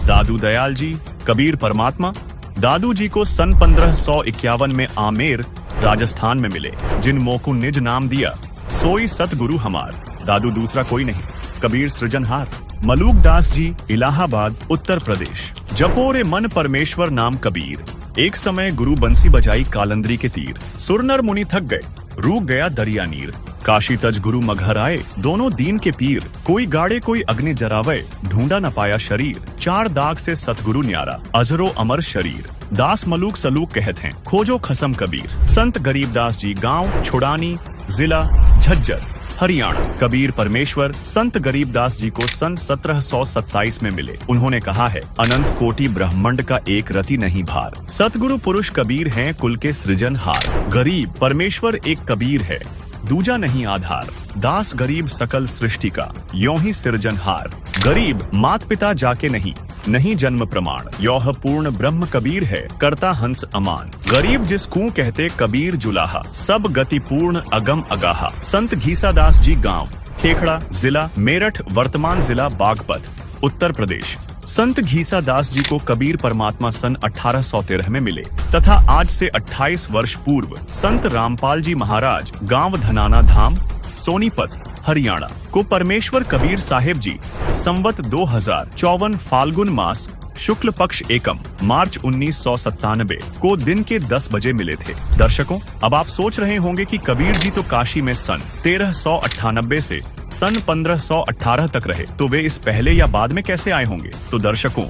दादू दयाल जी कबीर परमात्मा। दादू जी को सन 1551 में आमेर राजस्थान में मिले, जिन मोकू निज नाम दिया सोई सतगुरु हमार। दादू दूसरा कोई नहीं, कबीर सृजनहार। मलूक दास जी इलाहाबाद उत्तर प्रदेश। जपोरे मन परमेश्वर नाम कबीर, एक समय गुरु बंसी बजाई कालंदरी के तीर, सुरनर मुनि थक गए रूक गया दरिया नीर। काशी तज गुरु मगहर आए दोनों दीन के पीर, कोई गाड़े कोई अग्नि जरावे ढूंढा न पाया शरीर। चार दाग से सतगुरु न्यारा अजरो अमर शरीर, दास मलूक सलूक कहते हैं खोजो खसम कबीर। संत गरीबदास जी गांव छुड़ानी जिला झज्जर हरियाणा। कबीर परमेश्वर संत गरीबदास जी को सन 1727 में मिले। उन्होंने कहा है, अनंत कोटि ब्रह्मांड का एक रति नहीं भार, सतगुरु पुरुष कबीर हैं कुल के सृजनहार। गरीब परमेश्वर एक कबीर है दूजा नहीं आधार, दास गरीब सकल सृष्टि का यों ही सृजनहार। गरीब मात पिता जाके नहीं नहीं जन्म प्रमाण, यौह पूर्ण ब्रह्म कबीर है करता हंस अमान। गरीब जिसको कहते कबीर जुलाहा, सब गति पूर्ण अगम अगाहा। संत घीसादास जी गांव खेखड़ा जिला मेरठ वर्तमान जिला बागपत उत्तर प्रदेश। संत घीसादास जी को कबीर परमात्मा सन 1813 में मिले तथा आज से 28 वर्ष पूर्व संत रामपाल जी महाराज गांव धनाना धाम सोनीपत हरियाणा को परमेश्वर कबीर साहेब जी संवत 2054 फाल्गुन मास शुक्ल पक्ष एकम मार्च 1997 को दिन के 10 बजे मिले थे। दर्शकों, अब आप सोच रहे होंगे कि कबीर जी तो काशी में सन 1398 से सन 1518 तक रहे, तो वे इस पहले या बाद में कैसे आए होंगे? तो दर्शकों,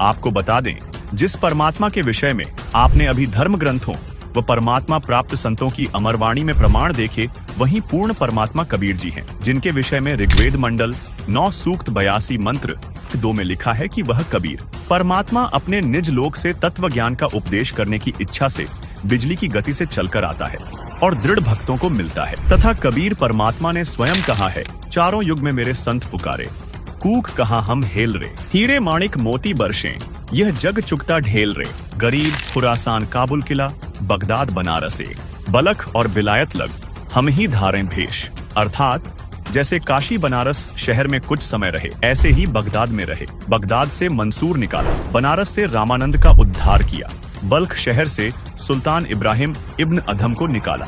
आपको बता दें, जिस परमात्मा के विषय में आपने अभी धर्म ग्रंथों व परमात्मा प्राप्त संतों की अमरवाणी में प्रमाण देखे, वही पूर्ण परमात्मा कबीर जी हैं, जिनके विषय में ऋग्वेद मंडल 9 सूक्त 82 मंत्र 2 में लिखा है कि वह कबीर परमात्मा अपने निज लोक से तत्व ज्ञान का उपदेश करने की इच्छा से बिजली की गति से चलकर आता है और दृढ़ भक्तों को मिलता है। तथा कबीर परमात्मा ने स्वयं कहा है, चारों युग में मेरे संत पुकारे, कूक कहा हम हेल रे, हीरे माणिक मोती बरसें, यह जग चुकता ढेल रे। गरीब खुरासान काबुल किला बगदाद बनारस एक, बलख और बिलायत लग हम ही धारें भेष। अर्थात जैसे काशी बनारस शहर में कुछ समय रहे, ऐसे ही बगदाद में रहे। बगदाद से मंसूर निकाला, बनारस से रामानंद का उद्धार किया, बल्ख शहर से सुल्तान इब्राहिम इब्न अधम को निकाला,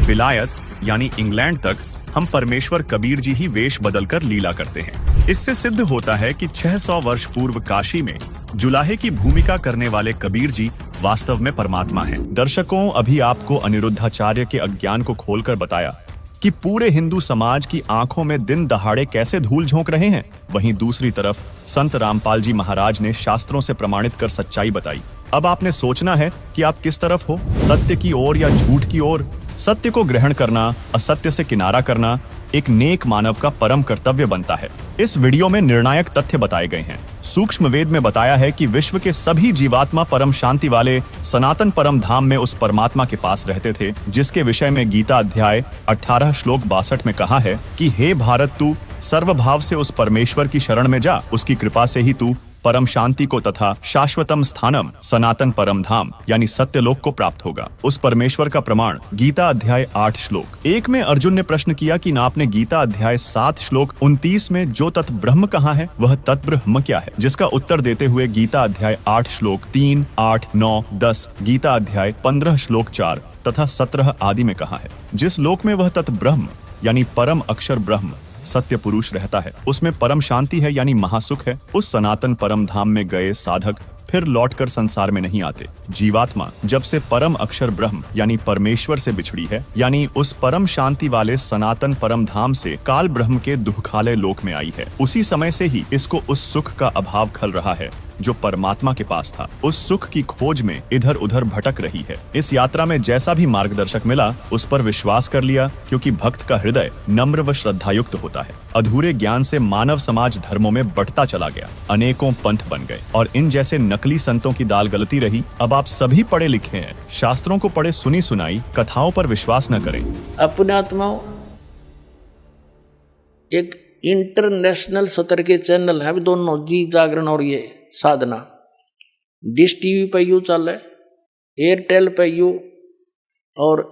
बिलायत यानी इंग्लैंड तक हम परमेश्वर कबीर जी ही वेश बदलकर लीला करते हैं। इससे सिद्ध होता है कि 600 वर्ष पूर्व काशी में जुलाहे की भूमिका करने वाले कबीर जी वास्तव में परमात्मा हैं। दर्शकों, अभी आपको अनिरुद्धाचार्य के अज्ञान को खोलकर बताया कि पूरे हिंदू समाज की आंखों में दिन दहाड़े कैसे धूल झोंक रहे हैं। वहीं दूसरी तरफ संत रामपाल जी महाराज ने शास्त्रों से प्रमाणित कर सच्चाई बताई। अब आपने सोचना है कि आप किस तरफ हो, सत्य की ओर या झूठ की ओर। सत्य को ग्रहण करना, असत्य से किनारा करना एक नेक मानव का परम कर्तव्य बनता है। इस वीडियो में निर्णायक तथ्य बताए गए हैं। सूक्ष्म वेद में बताया है कि विश्व के सभी जीवात्मा परम शांति वाले सनातन परम धाम में उस परमात्मा के पास रहते थे, जिसके विषय में गीता अध्याय 18 श्लोक 62 में कहा है कि हे भारत, तू सर्वभाव से उस परमेश्वर की शरण में जा, उसकी कृपा से ही तू परम शांति को तथा शाश्वतम स्थानम सनातन परम धाम यानी सत्यलोक को प्राप्त होगा। उस परमेश्वर का प्रमाण गीता अध्याय 8 श्लोक 1 में अर्जुन ने प्रश्न किया कि आपने गीता अध्याय 7 श्लोक 29 में जो तत् ब्रह्म कहा है वह तत् ब्रह्म क्या है, जिसका उत्तर देते हुए गीता अध्याय 8 श्लोक 3, 8, 9, 10, गीता अध्याय 15 श्लोक 4 तथा 17 आदि में कहा है। जिस लोक में वह तत् ब्रह्म यानी परम अक्षर ब्रह्म सत्य पुरुष रहता है, उसमें परम शांति है यानी महासुख है। उस सनातन परम धाम में गए साधक फिर लौटकर संसार में नहीं आते। जीवात्मा जब से परम अक्षर ब्रह्म यानी परमेश्वर से बिछड़ी है, यानी उस परम शांति वाले सनातन परम धाम से काल ब्रह्म के दुखालय लोक में आई है, उसी समय से ही इसको उस सुख का अभाव खल रहा है जो परमात्मा के पास था। उस सुख की खोज में इधर उधर भटक रही है। इस यात्रा में जैसा भी मार्गदर्शक मिला उस पर विश्वास कर लिया, क्योंकि भक्त का हृदय नम्र व श्रद्धायुक्त होता है। अधूरे ज्ञान से मानव समाज धर्मों में बढ़ता चला गया, अनेकों पंथ बन गए और इन जैसे नकली संतों की दाल गलती रही। अब आप सभी पढ़े लिखे हैं, शास्त्रों को पढ़े सुनी सुनाई कथाओं पर विश्वास न करें। अपने आत्माओं, एक इंटरनेशनल स्तर के चैनल है दोनों, जी जागरण और ये साधना। डिश टीवी पे यू चल है, एयरटेल पे यू और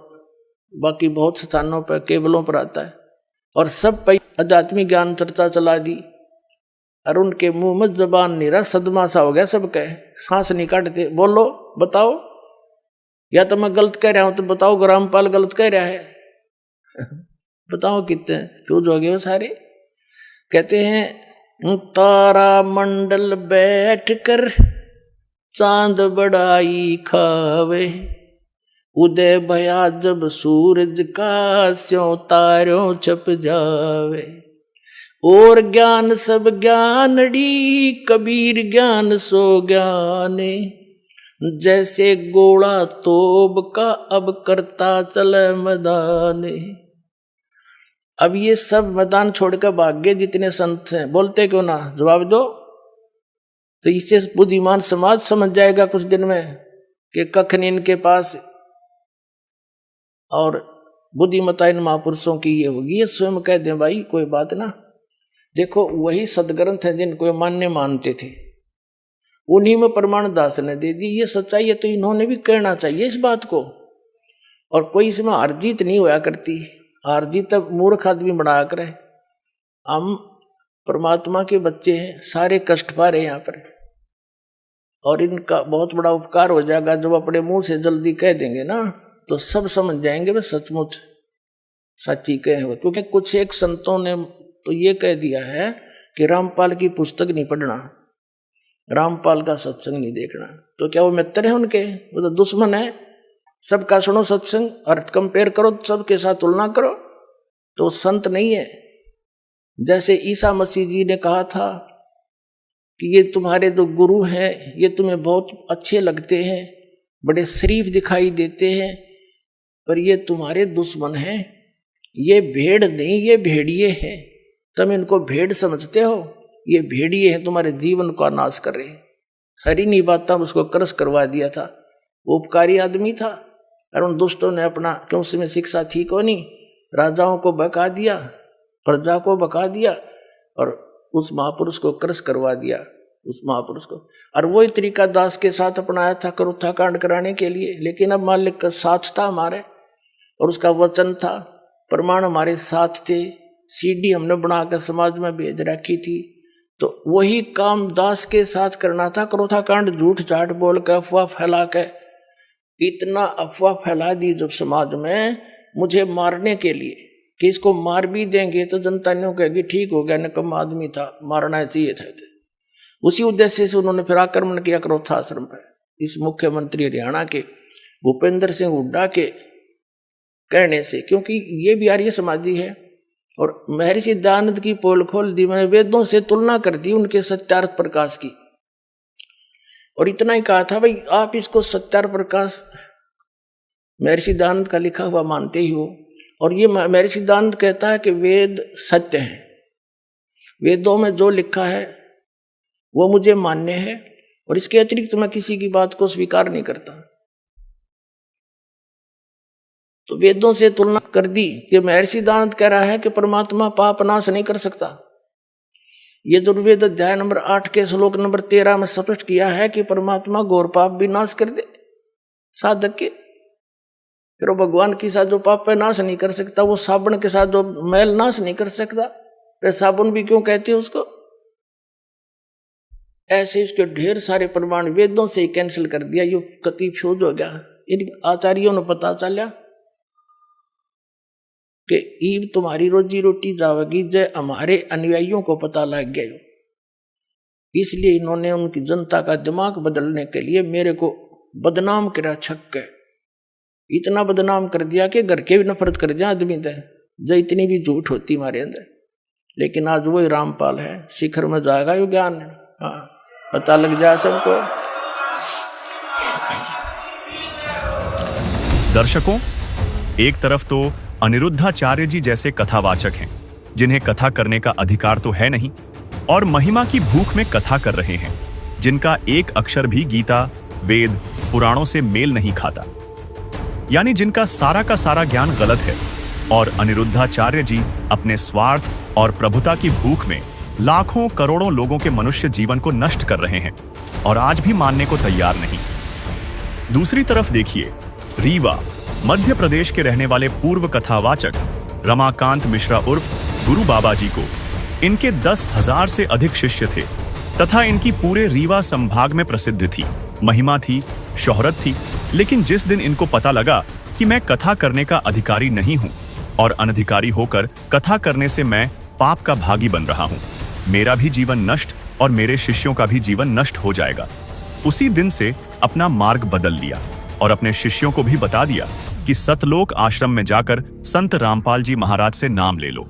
बाकी बहुत स्थानों पर केबलों पर आता है, और सब पे आध्यात्मिक ज्ञान चर्चा चला दी। और उनके मुंह में जबान नहीं रहा, सदमा सा हो गया सबके, सांस नहीं काटते। बोलो, बताओ, या तो मैं गलत कह रहा हूं तो बताओ, रामपाल गलत कह रहा है बताओ कितने फ्यूज हो गए वो सारे। कहते हैं तारा मंडल बैठ कर चांद बड़ाई खावे, उदय भया जब सूरज का स्यों तारों छप जावे। और ज्ञान सब ज्ञानड़ी, कबीर ज्ञान सो ज्ञाने, जैसे गोला तोब का अब करता चले मैदाने। अब ये सब मैदान छोड़कर भाग गए जितने संत हैं, बोलते क्यों ना, जवाब दो। तो इससे बुद्धिमान समाज समझ जाएगा कुछ दिन में कि कखन इनके पास, और बुद्धिमता इन महापुरुषों की ये होगी। ये स्वयं कह दें भाई, कोई बात ना। देखो, वही सदग्रंथ है जिनको मानते थे, उन्हीं में प्रमाण दास ने दे दी। ये सच्चाई है तो इन्होंने भी कहना चाहिए इस बात को। और कोई इसमें हार जीत नहीं होया करती, हार जीत तब मूर्ख आदमी बना कर। हम परमात्मा के बच्चे हैं, सारे कष्ट पा रहे हैं यहाँ पर, और इनका बहुत बड़ा उपकार हो जाएगा जब अपने मुंह से जल्दी कह देंगे ना, तो सब समझ जाएंगे वे सचमुच सच्ची कहे हो। क्योंकि कुछ एक संतों ने तो ये कह दिया है कि रामपाल की पुस्तक नहीं पढ़ना, रामपाल का सत्संग नहीं देखना। तो क्या वो मित्र है उनके? वो तो दुश्मन है। सबका सुनो सत्संग और कंपेयर करो, सबके साथ तुलना करो, तो संत नहीं है। जैसे ईसा मसीह जी ने कहा था कि ये तुम्हारे जो गुरु हैं ये तुम्हें बहुत अच्छे लगते हैं, बड़े शरीफ दिखाई देते हैं, पर ये तुम्हारे दुश्मन हैं। ये भेड़ नहीं, ये भेड़िए हैं। तुम इनको भेड़ समझते हो, ये भेड़िए हैं, तुम्हारे जीवन का नाश कर रहे हैं। हरी नहीं बात, उसको क्रश करवा दिया था। वो उपकारी आदमी था, और उन दुष्टों ने अपना, क्यों उसमें शिक्षा थी को नहीं, राजाओं को बका दिया, प्रजा को बका दिया, और उस महापुरुष को क्रश करवा दिया, उस महापुरुष को। और वही तरीका दास के साथ अपनाया था करुत्था कांड कराने के लिए। लेकिन अब मालिक का साथ था हमारे, और उसका वचन था, प्रमाण हमारे साथ थे, सीडी हमने बनाकर समाज में भेज रखी थी। तो वही काम दास के साथ करना था। करुत्था कांड झूठ झाट बोल कर, अफवाह फैला के, इतना अफवाह फैला दी जब समाज में, मुझे मारने के लिए, कि इसको मार भी देंगे तो जनता न्यों कहेगी ठीक हो गया, निकम्मा आदमी था, मारना चाहिए था। उसी उद्देश्य से उन्होंने फिर आक्रमण किया क्रोथा आश्रम पर। इस मुख्यमंत्री हरियाणा के भूपेंद्र सिंह हुड्डा के कहने से, क्योंकि ये भी आर्य समाजी है और महर्षि दयानंद की पोल खोल दी, मैंने वेदों से तुलना कर दी उनके सत्यार्थ प्रकाश की, और इतना ही कहा था भाई आप इसको सत्यार्थ प्रकाश महर्षि दयानंद का लिखा हुआ मानते ही हो, और ये महर्षि दयानंद कहता है कि वेद सत्य है, वेदों में जो लिखा है वो मुझे मान्य है, और इसके अतिरिक्त मैं किसी की बात को स्वीकार नहीं करता। तो वेदों से तुलना कर दी कि महर्षि दयानंद कह रहा है कि परमात्मा पाप नाश नहीं कर सकता। ये दुर्वेद अध्याय नंबर 8 के श्लोक नंबर 13 में स्पष्ट किया है कि परमात्मा घोर पाप भी नाश कर दे साधक के। फिर वो भगवान के साथ जो पाप है नाश नहीं कर सकता, वो साबुन के साथ जो मैल नाश नहीं कर सकता, फिर साबुन भी क्यों कहते हैं उसको। ऐसे उसके ढेर सारे प्रमाण वेदों से ही कैंसिल कर दिया। ये कति फ्यूज हो गया। इन आचार्यों ने पता चला कि ईब तुम्हारी रोजी रोटी जावेगी, जय हमारे अनुयायियों को पता लग गया। इसलिए इन्होंने उनकी जनता का दिमाग बदलने के लिए मेरे को बदनाम करा, छक्के इतना बदनाम कर दिया कि घर के भी नफरत कर दिया आदमी थे, जो इतनी भी झूठ होती हमारे अंदर। लेकिन आज वही रामपाल है, शिखर में जाएगा यो ज्ञान। हाँ, पता लग जाए सबको। दर्शकों, एक तरफ तो अनिरुद्धाचार्य जी जैसे कथावाचक हैं जिन्हें कथा करने का अधिकार तो है नहीं, और महिमा की भूख में कथा कर रहे हैं जिनका एक अक्षर भी गीता, वेद, पुराणों से मेल नहीं खाता, यानी जिनका सारा का सारा ज्ञान गलत है। और अनिरुद्धाचार्य जी अपने स्वार्थ और प्रभुता की भूख में लाखों करोड़ों लोगों के मनुष्य जीवन को नष्ट कर रहे हैं और आज भी मानने को तैयार नहीं। दूसरी तरफ देखिए, रीवा मध्य प्रदेश के रहने वाले पूर्व कथावाचक रमाकांत मिश्रा उर्फ गुरु बाबा जी को इनके 10,000 से अधिक शिष्य थे तथा इनकी पूरे रीवा संभाग में प्रसिद्ध थी, महिमा थी, शोहरत थी। लेकिन जिस दिन इनको पता लगा कि मैं कथा करने का अधिकारी नहीं हूं और अनधिकारी होकर कथा करने से मैं पाप का भागी बन रहा हूं, मेरा भी जीवन नष्ट और मेरे शिष्यों का भी जीवन नष्ट हो जाएगा, उसी दिन से अपना मार्ग बदल लिया और अपने शिष्यों को भी बता दिया कि सतलोक आश्रम में जाकर संत रामपाल जी महाराज से नाम ले लो।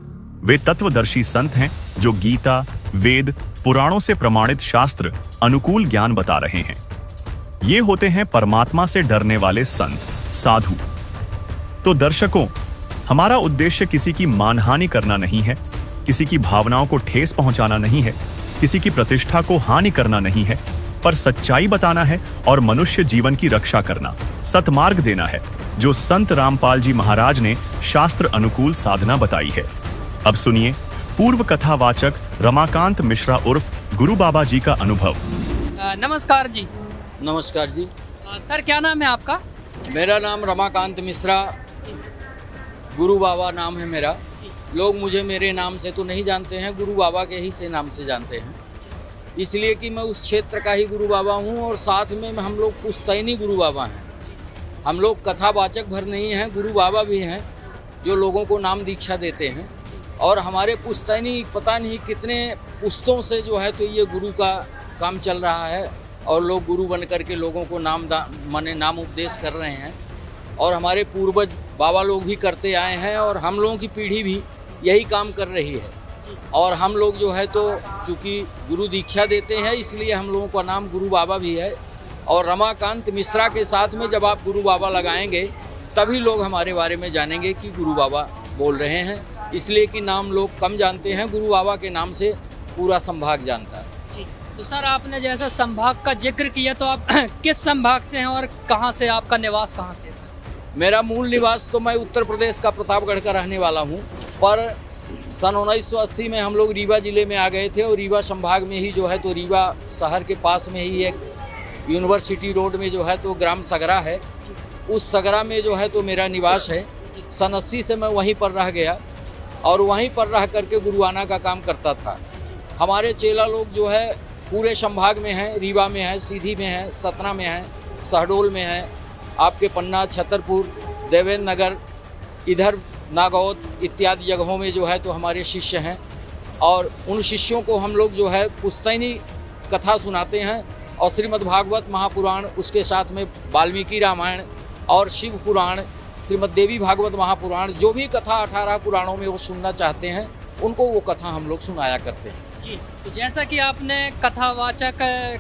वे तत्वदर्शी संत हैं जो गीता, वेद, पुराणों से प्रमाणित शास्त्र अनुकूल ज्ञान बता रहे हैं। ये होते हैं परमात्मा से डरने वाले संत, साधु। तो दर्शकों, हमारा उद्देश्य किसी की मानहानि करना नहीं है, किसी की भावनाओं को ठेस पहुंचाना नहीं है, किसी की प्रतिष्ठा को हानि करना नहीं है, पर सच्चाई बताना है और मनुष्य जीवन की रक्षा करना, सतमार्ग देना है, जो संत रामपाल जी महाराज ने शास्त्र अनुकूल साधना बताई है। अब सुनिए पूर्व कथावाचक रमाकांत मिश्रा उर्फ गुरु बाबा जी का अनुभव। नमस्कार जी। नमस्कार जी। सर क्या नाम है आपका? मेरा नाम रमाकांत मिश्रा, गुरु बाबा नाम है मेरा। लोग मुझे मेरे नाम से तो नहीं जानते हैं, गुरु बाबा के ही से नाम से जानते हैं, इसलिए कि मैं उस क्षेत्र का ही गुरु बाबा हूँ। और साथ में हम लोग पुश्तैनी गुरु बाबा हैं। हम लोग कथावाचक भर नहीं हैं, गुरु बाबा भी हैं जो लोगों को नाम दीक्षा देते हैं। और हमारे पुश्तैनी पता नहीं कितने पुश्तों से जो है तो ये गुरु का काम चल रहा है और लोग गुरु बन करके लोगों को नाम उपदेश कर रहे हैं। और हमारे पूर्वज बाबा लोग भी करते आए हैं और हम लोगों की पीढ़ी भी यही काम कर रही है। और हम लोग जो है तो चूँकि गुरु दीक्षा देते हैं इसलिए हम लोगों का नाम गुरु बाबा भी है। और रमाकांत मिश्रा के साथ में जब आप गुरु बाबा लगाएंगे तभी लोग हमारे बारे में जानेंगे कि गुरु बाबा बोल रहे हैं, इसलिए कि नाम लोग कम जानते हैं, गुरु बाबा के नाम से पूरा संभाग जानता है। तो सर आपने जैसा संभाग का जिक्र किया तो आप किस संभाग से हैं और कहाँ से, आपका निवास कहाँ से है सर? मेरा मूल निवास तो मैं उत्तर प्रदेश का प्रतापगढ़ का रहने वाला हूँ, पर सन 1980 में हम लोग रीवा जिले में आ गए थे और रीवा संभाग में ही जो है तो रीवा शहर के पास में ही एक यूनिवर्सिटी रोड में जो है तो ग्राम सगरा है, उस सगरा में जो है तो मेरा निवास है। सन 80 से मैं वहीं पर रह गया और वहीं पर रह करके गुरुआना का काम करता था। हमारे चेला लोग जो है पूरे संभाग में हैं, रीवा में है, सीधी में है, सतना में है, शहडोल में है, आपके पन्ना, छतरपुर, देवेंद्र नगर, इधर नागौद इत्यादि जगहों में जो है तो हमारे शिष्य हैं, और उन शिष्यों को हम लोग जो है पुश्तैनी कथा सुनाते हैं, और श्रीमद् भागवत महापुराण, उसके साथ में वाल्मीकि रामायण और शिव पुराण, श्रीमद् देवी भागवत महापुराण, जो भी कथा 18 पुराणों में वो सुनना चाहते हैं उनको वो कथा हम लोग सुनाया करते हैं। जी, तो जैसा कि आपने कथावाचक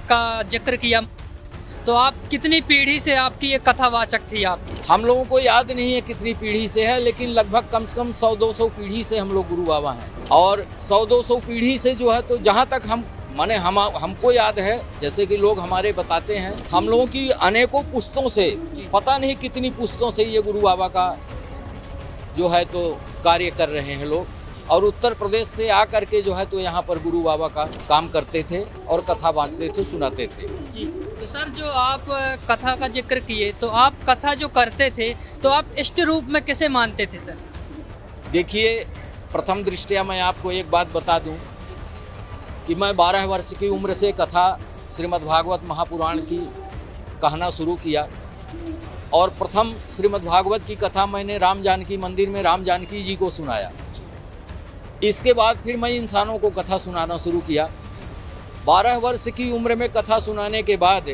का जिक्र किया, तो आप कितनी पीढ़ी से आपकी ये कथावाचक थी आपकी? हम लोगों को याद नहीं है कितनी पीढ़ी से है, लेकिन लगभग कम से कम 100-200 पीढ़ी से हम लोग गुरु बाबा हैं। और 100-200 पीढ़ी से जो है तो जहाँ तक हमको याद है, जैसे कि लोग हमारे बताते हैं, हम लोगों की अनेकों पुस्तों से, पता नहीं कितनी पुस्तों से ये गुरु बाबा का जो है तो कार्य कर रहे हैं लोग, और उत्तर प्रदेश से आकर के जो है तो यहाँ पर गुरु बाबा का काम करते थे और कथा बाँचते थे, सुनाते थे। जी, तो सर जो आप कथा का जिक्र किए, तो आप कथा जो करते थे तो आप इष्ट रूप में किसे मानते थे सर? देखिए, प्रथम दृष्टया मैं आपको एक बात बता दूं कि मैं 12 वर्ष की उम्र से कथा श्रीमद् भागवत महापुराण की कहना शुरू किया, और प्रथम श्रीमद् भागवत की कथा मैंने राम जानकी मंदिर में राम जानकी जी को सुनाया। इसके बाद फिर मैं इंसानों को कथा सुनाना शुरू किया। 12 वर्ष की उम्र में कथा सुनाने के बाद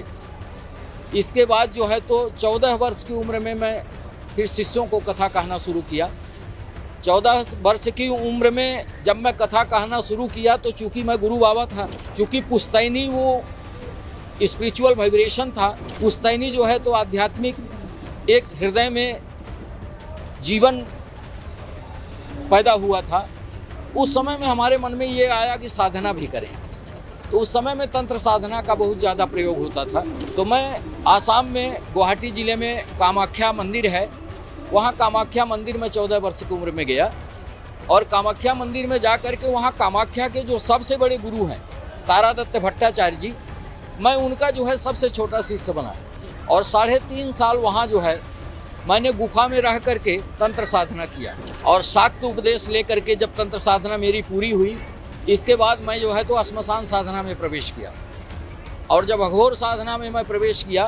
इसके बाद जो है तो 14 वर्ष की उम्र में मैं फिर शिष्यों को कथा कहना शुरू किया। 14 वर्ष की उम्र में जब मैं कथा कहना शुरू किया तो चूँकि मैं गुरु बाबा था, चूँकि पुश्तैनी वो स्पिरिचुअल वाइब्रेशन था, पुश्तैनी जो है तो आध्यात्मिक एक हृदय में जीवन पैदा हुआ था। उस समय में हमारे मन में ये आया कि साधना भी करें, तो उस समय में तंत्र साधना का बहुत ज़्यादा प्रयोग होता था। तो मैं आसाम में गुवाहाटी ज़िले में कामाख्या मंदिर है, वहाँ कामाख्या मंदिर में 14 वर्ष की उम्र में गया, और कामाख्या मंदिर में जा कर के वहाँ कामाख्या के जो सबसे बड़े गुरु हैं तारादत्त भट्टाचार्य जी, मैं उनका जो है सबसे छोटा शिष्य बना, और 3.5 साल वहाँ जो है मैंने गुफा में रह करके तंत्र साधना किया, और शाक्त उपदेश लेकर के जब तंत्र साधना मेरी पूरी हुई, इसके बाद मैं जो है तो श्मशान साधना में प्रवेश किया। और जब अघोर साधना में मैं प्रवेश किया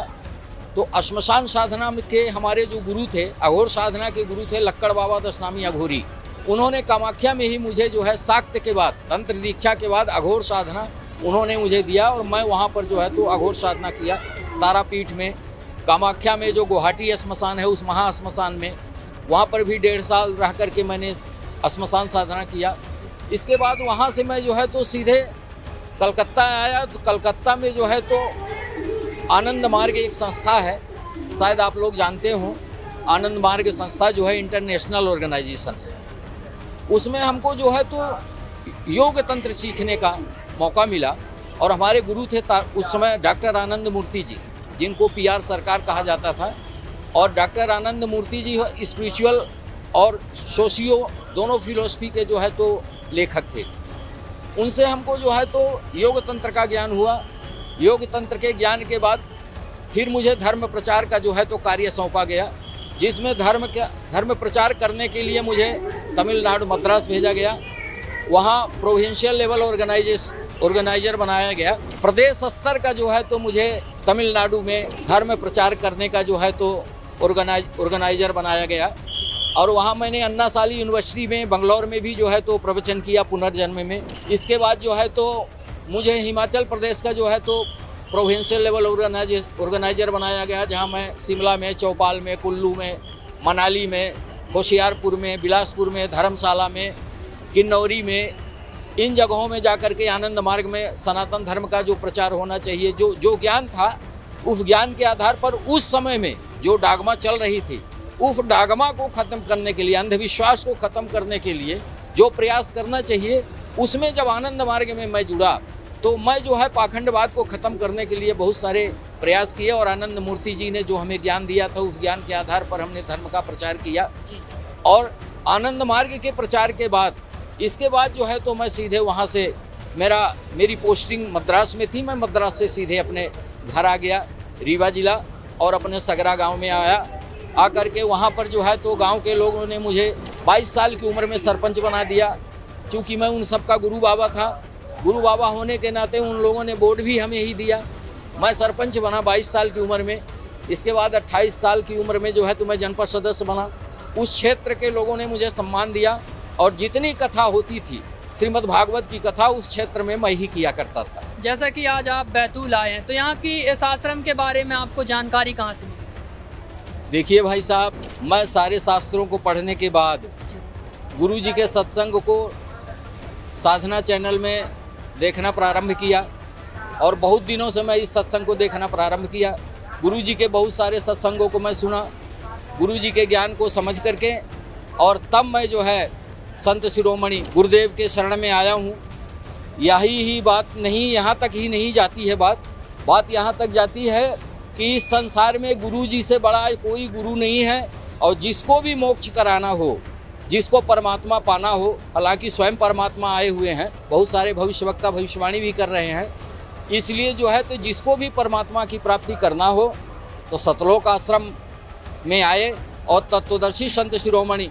तो श्मशान साधना के हमारे जो गुरु थे, अघोर साधना के गुरु थे लक्कड़ बाबा दशनामी अघोरी, उन्होंने कामाख्या में ही मुझे जो है शाक्त के बाद, तंत्र दीक्षा के बाद अघोर साधना उन्होंने मुझे दिया, और मैं वहाँ पर जो है तो अघोर साधना किया तारापीठ में। कामाख्या में जो गुवाहाटी श्मशान है, उस महा श्मशान में, वहाँ पर भी 1.5 साल रह करके मैंने श्मशान साधना किया। इसके बाद वहाँ से मैं जो है तो सीधे कलकत्ता आया। तो कलकत्ता में जो है तो आनंद मार्ग एक संस्था है, शायद आप लोग जानते हो, आनंद मार्ग संस्था जो है इंटरनेशनल ऑर्गेनाइजेशन है। उसमें हमको जो है तो योग तंत्र सीखने का मौका मिला, और हमारे गुरु थे उस समय डॉक्टर आनंद मूर्ति जी, जिनको PR सरकार कहा जाता था, और डॉक्टर आनंद मूर्ति जी स्पिरिचुअल और सोशियो दोनों फिलोसफी के जो है तो लेखक थे। उनसे हमको जो है तो योग तंत्र का ज्ञान हुआ। योग तंत्र के ज्ञान के बाद फिर मुझे धर्म प्रचार का जो है तो कार्य सौंपा गया, जिसमें धर्म प्रचार करने के लिए मुझे तमिलनाडु मद्रास भेजा गया। वहाँ प्रोविंशियल लेवल ऑर्गेनाइजर बनाया गया। प्रदेश स्तर का जो है तो मुझे तमिलनाडु में धर्म प्रचार करने का जो है तो ऑर्गेनाइजर बनाया गया, और वहाँ मैंने अन्ना साली यूनिवर्सिटी में बंगलौर में भी जो है तो प्रवचन किया पुनर्जन्म में। इसके बाद जो है तो मुझे हिमाचल प्रदेश का जो है तो प्रोविंशियल लेवल ऑर्गेनाइजर बनाया गया, जहाँ मैं शिमला में, चौपाल में, कुल्लू में, मनाली में, होशियारपुर में, बिलासपुर में, धर्मशाला में, किन्नौरी में, इन जगहों में जाकर के आनंद मार्ग में सनातन धर्म का जो प्रचार होना चाहिए, जो ज्ञान था, उस ज्ञान के आधार पर उस समय में जो डागमा चल रही थी, उस डागमा को ख़त्म करने के लिए, अंधविश्वास को ख़त्म करने के लिए जो प्रयास करना चाहिए, उसमें जब आनंद मार्ग में मैं जुड़ा तो मैं जो है पाखंडवाद को ख़त्म करने के लिए बहुत सारे प्रयास किए, और आनंद मूर्ति जी ने जो हमें ज्ञान दिया था, उस ज्ञान के आधार पर हमने धर्म का प्रचार किया। और आनंद मार्ग के प्रचार के बाद इसके बाद जो है तो मैं सीधे वहाँ से मेरी पोस्टिंग मद्रास में थी, मैं मद्रास से सीधे अपने घर आ गया रीवा जिला, और अपने सगरा गांव में आकर के वहाँ पर जो है तो गांव के लोगों ने मुझे 22 साल की उम्र में सरपंच बना दिया। चूँकि मैं उन सब का गुरु बाबा था, गुरु बाबा होने के नाते उन लोगों ने वोट भी हमें ही दिया। मैं सरपंच बना 22 साल की उम्र में। इसके बाद 28 साल की उम्र में जो है तो मैं जनपद सदस्य बना, उस क्षेत्र के लोगों ने मुझे सम्मान दिया और जितनी कथा होती थी श्रीमद् भागवत की कथा उस क्षेत्र में मैं ही किया करता था। जैसा कि आज आप बैतूल आए हैं, तो यहाँ की इस आश्रम के बारे में आपको जानकारी कहाँ से मिली? देखिए भाई साहब, मैं सारे शास्त्रों को पढ़ने के बाद गुरु जी के सत्संग को साधना चैनल में देखना प्रारंभ किया और बहुत दिनों से मैं इस सत्संग को देखना प्रारंभ किया। गुरु जी के बहुत सारे सत्संगों को मैं सुना, गुरु जी के ज्ञान को समझ करके, और तब मैं जो है संत शिरोमणि गुरुदेव के शरण में आया हूँ। यही ही बात नहीं, यहाँ तक ही नहीं जाती है बात यहाँ तक जाती है कि इस संसार में गुरु जी से बड़ा कोई गुरु नहीं है। और जिसको भी मोक्ष कराना हो, जिसको परमात्मा पाना हो, हालांकि स्वयं परमात्मा आए हुए हैं, बहुत सारे भविष्यवक्ता भविष्यवाणी भी कर रहे हैं, इसलिए जो है तो जिसको भी परमात्मा की प्राप्ति करना हो तो सतलोक आश्रम में आए और तत्वदर्शी संत शिरोमणि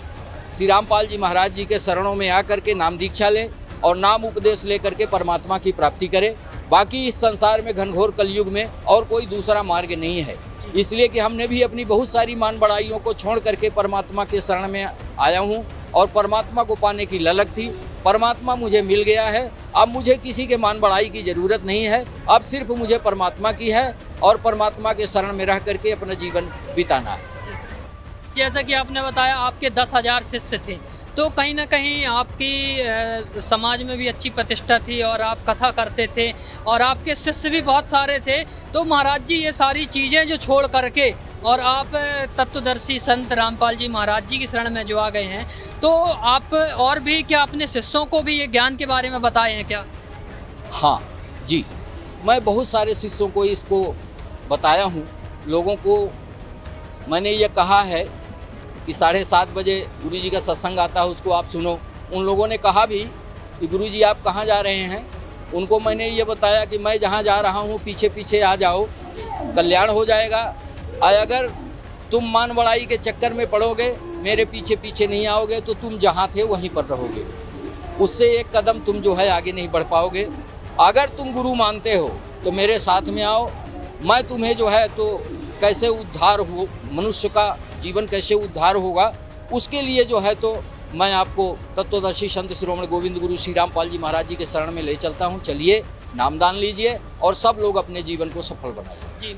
श्री रामपाल जी महाराज जी के शरणों में आकर के नाम दीक्षा ले और नाम उपदेश लेकर के परमात्मा की प्राप्ति करे। बाकी इस संसार में घनघोर कलयुग में और कोई दूसरा मार्ग नहीं है, इसलिए कि हमने भी अपनी बहुत सारी मान बढ़ाइयों को छोड़ करके परमात्मा के शरण में आया हूँ और परमात्मा को पाने की ललक थी। परमात्मा मुझे मिल गया है, अब मुझे किसी के मान बढ़ाई की ज़रूरत नहीं है, अब सिर्फ मुझे परमात्मा की है और परमात्मा के शरण में रह करके अपना जीवन बिताना है। जैसा कि आपने बताया आपके 10,000 शिष्य थे, तो कहीं ना कहीं आपकी समाज में भी अच्छी प्रतिष्ठा थी और आप कथा करते थे और आपके शिष्य भी बहुत सारे थे। तो महाराज जी ये सारी चीज़ें जो छोड़ करके और आप तत्वदर्शी संत रामपाल जी महाराज जी की शरण में जो आ गए हैं, तो आप और भी क्या अपने शिष्यों को भी ये ज्ञान के बारे में बताए हैं क्या? हाँ जी, मैं बहुत सारे शिष्यों को इसको बताया हूँ। लोगों को मैंने ये कहा है कि 7:30 बजे गुरु जी का सत्संग आता है, उसको आप सुनो। उन लोगों ने कहा भी कि गुरु जी आप कहाँ जा रहे हैं? उनको मैंने ये बताया कि मैं जहाँ जा रहा हूँ पीछे पीछे आ जाओ, कल्याण हो जाएगा। अगर तुम मान बढ़ाई के चक्कर में पड़ोगे, मेरे पीछे पीछे नहीं आओगे, तो तुम जहाँ थे वहीं पर रहोगे, उससे एक कदम तुम जो है आगे नहीं बढ़ पाओगे। अगर तुम गुरु मानते हो तो मेरे साथ में आओ, मैं तुम्हें जो है तो कैसे उद्धार हो, मनुष्य का जीवन कैसे उद्धार होगा, उसके लिए जो है तो मैं आपको तत्वदर्शी संत शिरोमणि गोविंद गुरु श्री रामपाल जी महाराज जी के शरण में ले चलता हूँ। चलिए, नामदान लीजिए और सब लोग अपने जीवन को सफल बनाइए। जी,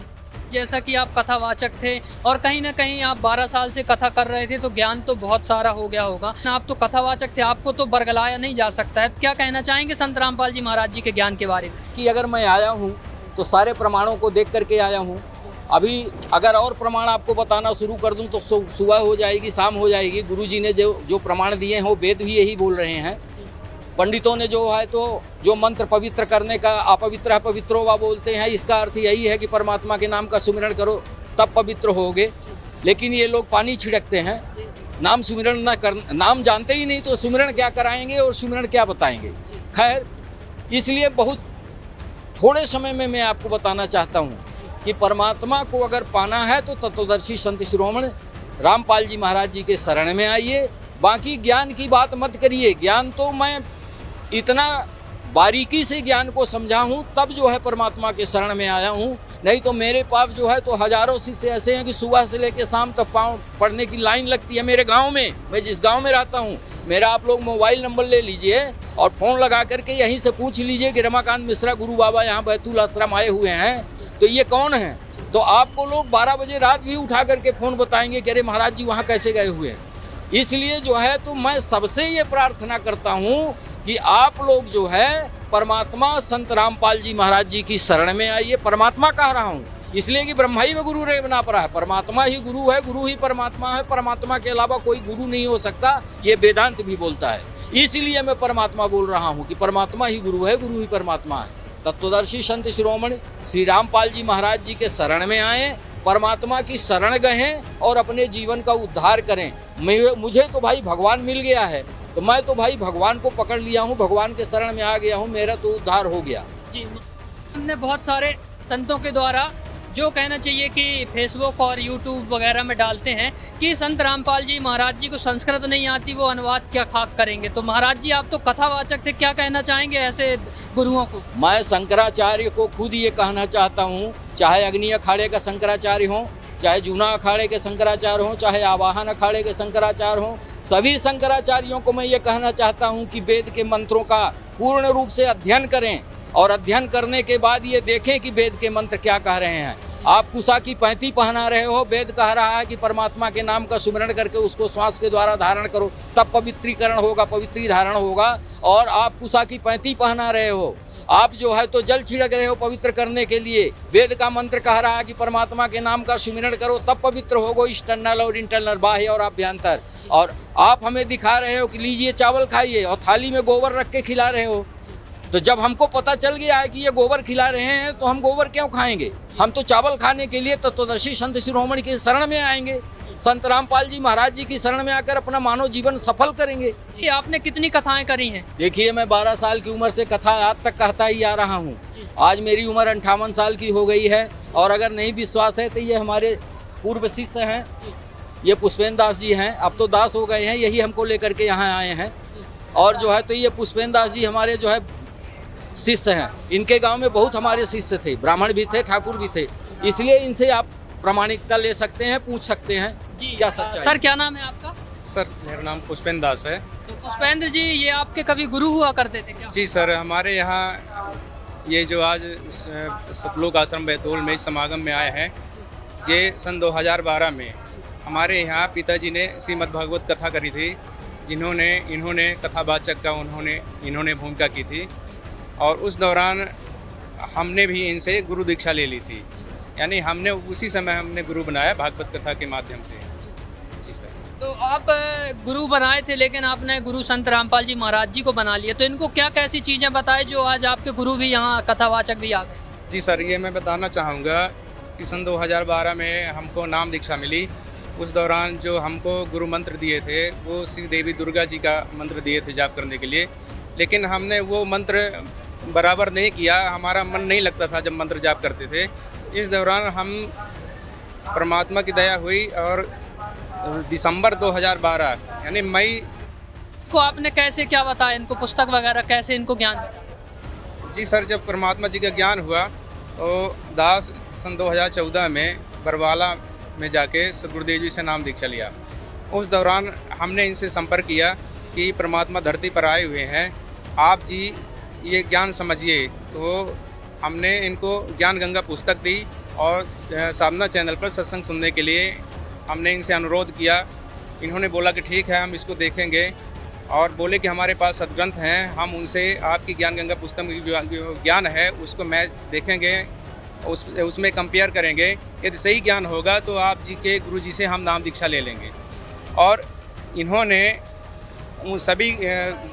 जैसा कि आप कथावाचक थे और कहीं ना कहीं आप 12 साल से कथा कर रहे थे, तो ज्ञान तो बहुत सारा हो गया होगा। आप तो कथावाचक थे, आपको तो बरगलाया नहीं जा सकता है। क्या कहना चाहेंगे संत रामपाल जी महाराज जी के ज्ञान के बारे में? कि अगर मैं आया हूँ तो सारे प्रमाणों को देख करके आया हूँ। अभी अगर और प्रमाण आपको बताना शुरू कर दूं तो सुबह हो जाएगी, शाम हो जाएगी। गुरुजी ने जो प्रमाण दिए हैं वो वेद भी यही बोल रहे हैं। पंडितों ने जो है तो जो मंत्र पवित्र करने का अपवित्र पवित्रो वा बोलते हैं, इसका अर्थ यही है कि परमात्मा के नाम का सुमिरन करो तब पवित्र होगे। लेकिन ये लोग पानी छिड़कते हैं, नाम सुमिरन न कर, नाम जानते ही नहीं तो सुमिरन क्या कराएंगे और सुमिरन क्या बताएंगे। खैर, इसलिए बहुत थोड़े समय में मैं आपको बताना चाहता हूँ कि परमात्मा को अगर पाना है तो तत्वदर्शी संत शिरोमणि रामपाल जी महाराज जी के शरण में आइए। बाकी ज्ञान की बात मत करिए। ज्ञान तो मैं इतना बारीकी से ज्ञान को समझा हूँ तब जो है परमात्मा के शरण में आया हूँ। नहीं तो मेरे पास जो है तो हजारों शिष्य ऐसे हैं कि सुबह से लेकर शाम तक पढ़ने की लाइन लगती है। मेरे गाँव में, मैं जिस गाँव में रहता हूँ, मेरा आप लोग मोबाइल नंबर ले लीजिए और फ़ोन लगा करके यहीं से पूछ लीजिए कि रमाकांत मिश्रा गुरु बाबा यहाँ बैतूल आश्रम आए हुए हैं, तो ये कौन है? तो आपको लोग 12 बजे रात भी उठा करके फ़ोन बताएंगे कि अरे महाराज जी वहाँ कैसे गए हुए हैं। इसलिए जो है तो मैं सबसे ये प्रार्थना करता हूँ कि आप लोग जो है परमात्मा संत रामपाल जी महाराज जी की शरण में आइए। परमात्मा कह रहा हूँ इसलिए कि ब्रह्मा ही में गुरु रे बना पड़ा है। परमात्मा ही गुरु है, गुरु ही परमात्मा है, परमात्मा के अलावा कोई गुरु नहीं हो सकता। ये वेदांत भी बोलता है। इसलिए मैं परमात्मा बोल रहा हूँ कि परमात्मा ही गुरु है, गुरु ही परमात्मा है। तत्वदर्शी संत शिरोमणि श्री रामपाल जी महाराज जी के शरण में आए, परमात्मा की शरण गए और अपने जीवन का उद्धार करें। मुझे तो भाई भगवान मिल गया है, तो मैं तो भाई भगवान को पकड़ लिया हूँ, भगवान के शरण में आ गया हूँ, मेरा तो उद्धार हो गया। जी, हमने बहुत सारे संतों के द्वारा जो कहना चाहिए कि फेसबुक और यूट्यूब वगैरह में डालते हैं कि संत रामपाल जी महाराज जी को संस्कृत नहीं आती, वो अनुवाद क्या खाक करेंगे। तो महाराज जी आप तो कथावाचक थे, क्या कहना चाहेंगे ऐसे गुरुओं को? मैं शंकराचार्य को खुद ये कहना चाहता हूँ, चाहे अग्नि अखाड़े का शंकराचार्य हो, चाहे जूना अखाड़े के शंकराचार्य हों, चाहे आवाहन अखाड़े के शंकराचार्य हों, सभी शंकराचार्यों को मैं ये कहना चाहता हूँ कि वेद के मंत्रों का पूर्ण रूप से अध्ययन करें और अध्ययन करने के बाद ये देखें कि वेद के मंत्र क्या कह रहे हैं। आप कुशा की पैंती पहना रहे हो, वेद कह रहा है कि परमात्मा के नाम का सुमिरन करके उसको श्वास के द्वारा धारण करो, तब पवित्रीकरण होगा, पवित्री धारण होगा। और आप कुशा की पैंती पहना रहे हो, आप जो है तो जल छिड़क रहे हो पवित्र करने के लिए। वेद का मंत्र कह रहा है कि परमात्मा के नाम का सुमिरन करो, तब पवित्र होगो, एक्सटर्नल और इंटरनल, बाह्य और आभ्यंतर। और आप हमें दिखा रहे हो कि लीजिए चावल खाइए और थाली में गोबर रख के खिला रहे हो। तो जब हमको पता चल गया है कि ये गोबर खिला रहे हैं तो हम गोबर क्यों खाएंगे? हम तो चावल खाने के लिए तत्वदर्शी संत शिरोमणि के शरण में आएंगे, संत रामपाल जी महाराज जी की शरण में आकर अपना मानव जीवन सफल करेंगे। ये आपने कितनी कथाएं करी हैं? देखिए, मैं 12 साल की उम्र से कथा आज तक कहता ही आ रहा हूँ। आज मेरी उम्र 58 साल की हो गई है। और अगर नहीं विश्वास है तो ये हमारे पूर्व शिष्य हैं, ये पुष्पेंद्र दास जी हैं, अब तो दास हो गए हैं, यही हमको लेकर के यहाँ आए हैं। और जो है तो ये पुष्पेंद्र दास जी हमारे जो है शिष्य हैं। इनके गांव में बहुत हमारे शिष्य थे, ब्राह्मण भी थे, ठाकुर भी थे, इसलिए इनसे आप प्रामाणिकता ले सकते हैं, पूछ सकते हैं क्या सच्चाई। सर क्या नाम है आपका? सर मेरा नाम पुष्पेंद्र दास है। तो पुष्पेंद्र जी, ये आपके कभी गुरु हुआ करते थे क्या? जी सर, हमारे यहाँ ये जो आज सतलोक आश्रम बैतूल में समागम में आए हैं, ये सन 2012 में हमारे यहाँ पिताजी ने श्रीमद् भागवत कथा करी थी, इन्होंने कथावाचक का इन्होंने भूमिका की थी। और उस दौरान हमने भी इनसे गुरु दीक्षा ले ली थी, यानी हमने उसी समय हमने गुरु बनाया भागवत कथा के माध्यम से। जी सर। तो आप गुरु बनाए थे, लेकिन आपने गुरु संत रामपाल जी महाराज जी को बना लिया, तो इनको क्या कैसी चीज़ें बताए जो आज आपके गुरु भी यहाँ कथावाचक भी आ गए? जी सर, ये मैं बताना चाहूँगा कि सन 2012 में हमको नाम दीक्षा मिली। उस दौरान जो हमको गुरु मंत्र दिए थे वो श्री देवी दुर्गा जी का मंत्र दिए थे जाप करने के लिए, लेकिन हमने वो मंत्र बराबर नहीं किया, हमारा मन नहीं लगता था जब मंत्र जाप करते थे। इस दौरान हम परमात्मा की दया हुई और दिसंबर 2012 यानी मई को आपने कैसे क्या बताया इनको, पुस्तक वगैरह कैसे इनको ज्ञान? जी सर, जब परमात्मा जी का ज्ञान हुआ तो दास सन 2014 में बरवाला में जाके सदगुरुदेव जी से नाम दीक्षा लिया। उस दौरान हमने इनसे संपर्क किया कि परमात्मा धरती पर आए हुए हैं, आप जी ये ज्ञान समझिए। तो हमने इनको ज्ञान गंगा पुस्तक दी और साधना चैनल पर सत्संग सुनने के लिए हमने इनसे अनुरोध किया। इन्होंने बोला कि ठीक है, हम इसको देखेंगे, और बोले कि हमारे पास सदग्रंथ हैं, हम उनसे आपकी ज्ञान गंगा पुस्तक में जो ज्ञान है उसको मैच देखेंगे, उसमें कंपेयर करेंगे। यदि सही ज्ञान होगा तो आप जी के गुरु जी से हम नाम दीक्षा ले लेंगे। और इन्होंने उन सभी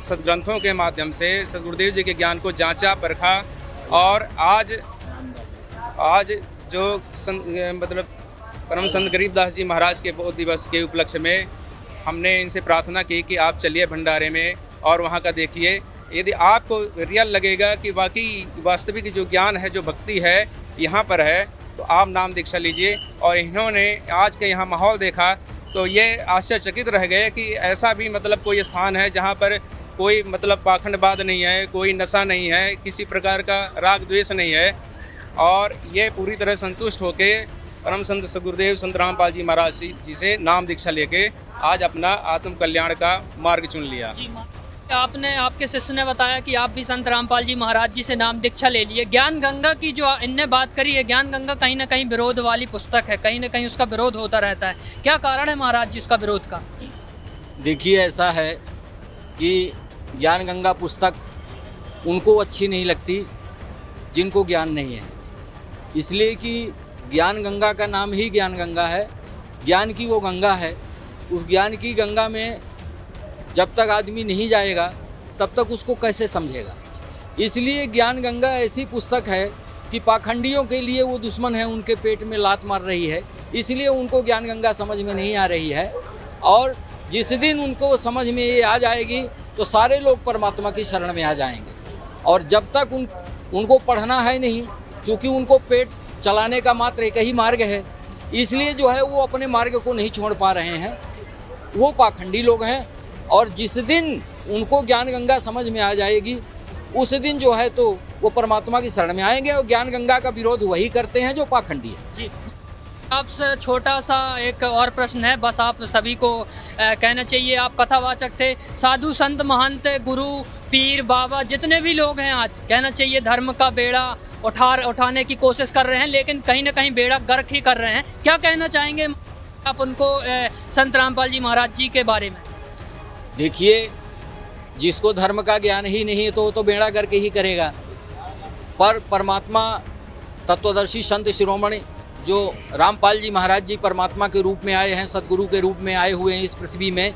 सदग्रंथों के माध्यम से सदगुरुदेव जी के ज्ञान को जांचा परखा, और आज जो मतलब परम संत गरीबदास जी महाराज के बोध दिवस के उपलक्ष्य में हमने इनसे प्रार्थना की कि आप चलिए भंडारे में और वहाँ का देखिए। यदि आपको रियल लगेगा कि वाकई वास्तविक जो ज्ञान है, जो भक्ति है यहाँ पर है, तो आप नाम दीक्षा लीजिए। और इन्होंने आज के यहाँ माहौल देखा तो ये आश्चर्यचकित रह गए कि ऐसा भी मतलब कोई स्थान है जहाँ पर कोई मतलब पाखंडवाद नहीं है, कोई नशा नहीं है, किसी प्रकार का राग द्वेष नहीं है। और ये पूरी तरह संतुष्ट होके परम संत सदगुरुदेव संत रामपाल जी महाराज जी से नाम दीक्षा लेके आज अपना आत्म कल्याण का मार्ग चुन लिया। आपने, आपके शिष्य ने बताया कि आप भी संत रामपाल जी महाराज जी से नाम दीक्षा ले लिए। ज्ञान गंगा की जो इनने बात करी है, ज्ञान गंगा कहीं ना कहीं विरोध वाली पुस्तक है, कहीं ना कहीं उसका विरोध होता रहता है, क्या कारण है महाराज जी उसका विरोध का? देखिए, ऐसा है कि ज्ञान गंगा पुस्तक उनको अच्छी नहीं लगती जिनको ज्ञान नहीं है, इसलिए कि ज्ञान गंगा का नाम ही ज्ञान गंगा है, ज्ञान की वो गंगा है। उस ज्ञान की गंगा में जब तक आदमी नहीं जाएगा तब तक उसको कैसे समझेगा। इसलिए ज्ञान गंगा ऐसी पुस्तक है कि पाखंडियों के लिए वो दुश्मन है, उनके पेट में लात मार रही है, इसलिए उनको ज्ञान गंगा समझ में नहीं आ रही है। और जिस दिन उनको समझ में ये आ जाएगी तो सारे लोग परमात्मा की शरण में आ जाएंगे। और जब तक उनको पढ़ना है नहीं, क्योंकि उनको पेट चलाने का मात्र एक ही मार्ग है, इसलिए जो है वो अपने मार्ग को नहीं छोड़ पा रहे हैं, वो पाखंडी लोग हैं। और जिस दिन उनको ज्ञान गंगा समझ में आ जाएगी उस दिन जो है तो वो परमात्मा की शरण में आएंगे। और ज्ञान गंगा का विरोध वही करते हैं जो पाखंडी है। आपसे छोटा सा एक और प्रश्न है, बस आप सभी को कहना चाहिए, आप कथावाचक थे, साधु संत महंत गुरु पीर बाबा जितने भी लोग हैं आज कहना चाहिए धर्म का बेड़ा उठाने की कोशिश कर रहे हैं, लेकिन कहीं ना कहीं बेड़ा गर्क ही कर रहे हैं। क्या कहना चाहेंगे आप उनको, संत रामपाल जी महाराज जी के बारे में? देखिए, जिसको धर्म का ज्ञान ही नहीं है तो वो तो बेड़ा गर्क ही करेगा, पर परमात्मा तत्वदर्शी संत शिरोमणि जो रामपाल जी महाराज जी परमात्मा के रूप में आए हैं, सदगुरु के रूप में आए हुए हैं इस पृथ्वी में,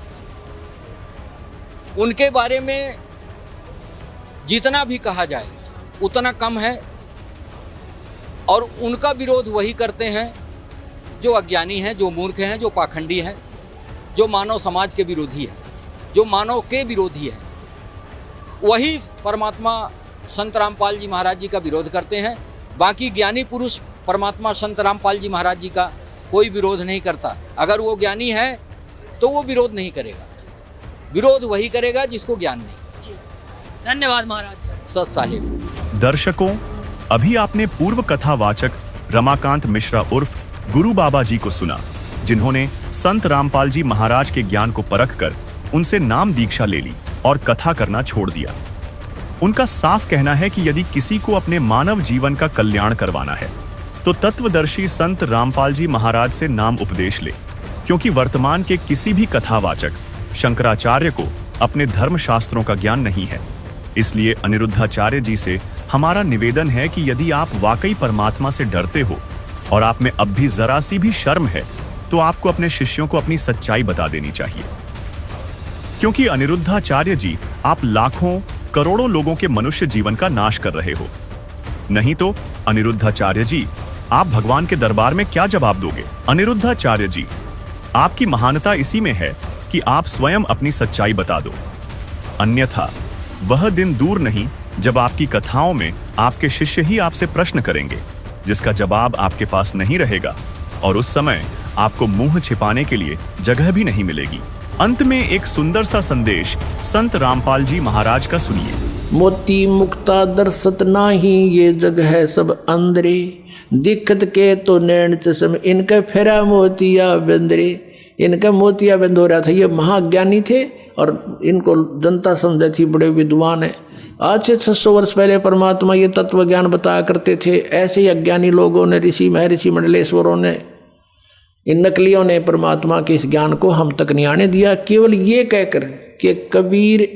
उनके बारे में जितना भी कहा जाए उतना कम है। और उनका विरोध वही करते हैं जो अज्ञानी हैं, जो मूर्ख हैं, जो पाखंडी हैं, जो मानव समाज के विरोधी है, जो मानव के विरोधी है, वही परमात्मा संत रामपाल जी महाराज जी का विरोध करते हैं। बाकी ज्ञानी पुरुष परमात्मा संत रामपाल जी महाराज जी का कोई विरोध नहीं करता। अगर वो ज्ञानी है तो वो विरोध नहीं करेगा, विरोध वही करेगा जिसको ज्ञान नहीं। धन्यवाद महाराज। सत साहिब। दर्शकों, अभी आपने पूर्व कथावाचक रमाकांत मिश्रा उर्फ गुरु बाबा जी को सुना, जिन्होंने संत रामपाल जी महाराज के ज्ञान को परखकर उनसे नाम दीक्षा ले ली और कथा करना छोड़ दिया। उनका साफ कहना है कि यदि किसी को अपने मानव जीवन का कल्याण करवाना है तो तत्वदर्शी संत रामपाल जी महाराज से नाम उपदेश ले, क्योंकि वर्तमान के किसी भी कथावाचक शंकराचार्य को अपने धर्म शास्त्रों का ज्ञान नहीं है। इसलिए अनिरुद्धाचार्य जी से हमारा निवेदन है कि यदि आप वाकई परमात्मा से डरते हो और आप में अब भी जरा सी भी शर्म है तो आपको अपने शिष्यों को अपनी सच्चाई बता देनी चाहिए, क्योंकि अनिरुद्धाचार्य जी आप लाखों करोड़ों लोगों के मनुष्य जीवन का नाश कर रहे हो। नहीं तो अनिरुद्धाचार्य जी, आप भगवान के दरबार में क्या जवाब दोगे? अनिरुद्धाचार्य जी, आपकी महानता इसी में है कि आप स्वयं अपनी सच्चाई बता दो, अन्यथा वह दिन दूर नहीं जब आपकी कथाओं में आपके शिष्य ही आपसे प्रश्न करेंगे जिसका जवाब आपके पास नहीं रहेगा, और उस समय आपको मुंह छिपाने के लिए जगह भी नहीं मिलेगी। अंत में एक सुंदर सा संदेश संत रामपाल जी महाराज का सुनिए। मोती मुक्ता दर्शत नाही, ये जग है सब अंदरे, दिक्कत के तो नैन चश्म, इनके फेरा मोतिया बंदरे। इनका मोतिया बंद हो रहा था। ये महाज्ञानी थे और इनको जनता समझे थी बड़े विद्वान है। आज से 600 वर्ष पहले परमात्मा ये तत्व ज्ञान बताया करते थे। ऐसे ही अज्ञानी लोगों ने, ऋषि महर्षि मंडलेश्वरों ने, इन नकलियों ने परमात्मा के इस ज्ञान को हम तक नहीं आने दिया, केवल ये कहकर कि कबीर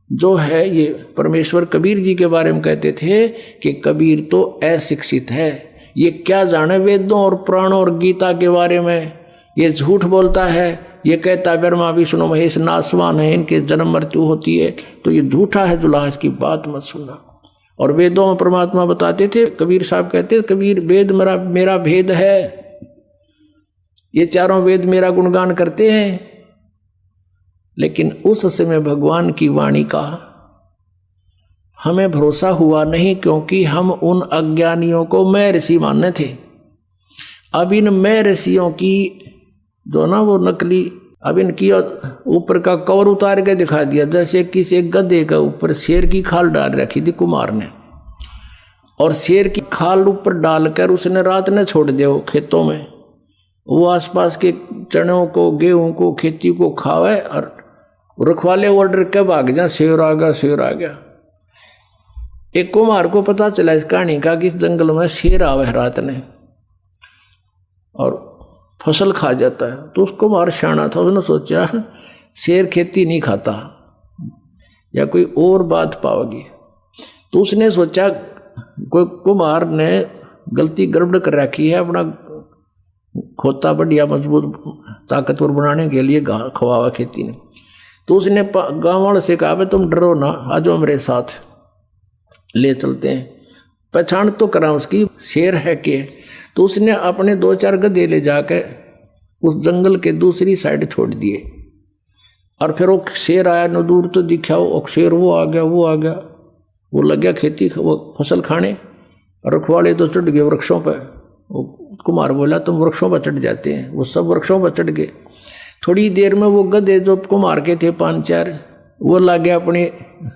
जो है, ये परमेश्वर कबीर जी के बारे में कहते थे कि कबीर तो अशिक्षित है, ये क्या जाने वेदों और पुराणों और गीता के बारे में, ये झूठ बोलता है, ये कहता ब्रह्मा विष्णु महेश नासवान है, इनके जन्म मृत्यु होती है, तो ये झूठा है जुलाहा, इसकी बात मत सुनना। और वेदों में परमात्मा बताते थे, कबीर साहब कहते थे, कबीर वेद मेरा भेद है, ये चारों वेद मेरा गुणगान करते हैं। लेकिन उस समय भगवान की वाणी का हमें भरोसा हुआ नहीं, क्योंकि हम उन अज्ञानियों को मैं ऋषि मानने थे। अब इन मैं ऋषियों की जो ना वो नकली, अब इनकी ऊपर का कवर उतार के दिखा दिया, जैसे किसी गधे के ऊपर शेर की खाल डाल रखी थी कुमार ने, और शेर की खाल ऊपर डालकर उसने रात ने छोड़ दिया वो खेतों में, वो आसपास के चनों को, गेहूं को, खेती को खावे, और रखवाले ऑर्डर के भाग जा, शेर आ गया, शेर आ गया। एक कुमार को पता चला इस कहानी का कि इस जंगल में शेर आवे रात ने और फसल खा जाता है। तो उसको कुमार शाना था, उसने सोचा शेर खेती नहीं खाता या कोई और बात पाओगी। तो उसने सोचा कोई कुमार ने गलती गड़बड़ कर रखी है, अपना खोता बढ़िया मजबूत ताकतवर बनाने के लिए खवावा खेती ने। तो उसने गाँव वाले से कहा, तुम डरो ना, आ जाओ मेरे साथ, ले चलते हैं, पहचान तो करा उसकी शेर है के। तो उसने अपने 2-4 गधे ले जाकर उस जंगल के दूसरी साइड छोड़ दिए, और फिर वो शेर आया न, दूर तो दिखा वो शेर, वो आ गया, वो लग गया खेती वो फसल खाने, और रखवाले तो चढ़ गए वृक्षों पर। वो कुमार बोला तुम वृक्षों पर चढ़ जाते हैं, वो सब वृक्षों पर चढ़ गए। थोड़ी देर में वो गधे जो कुमार के थे 5-4, वो लग गया अपने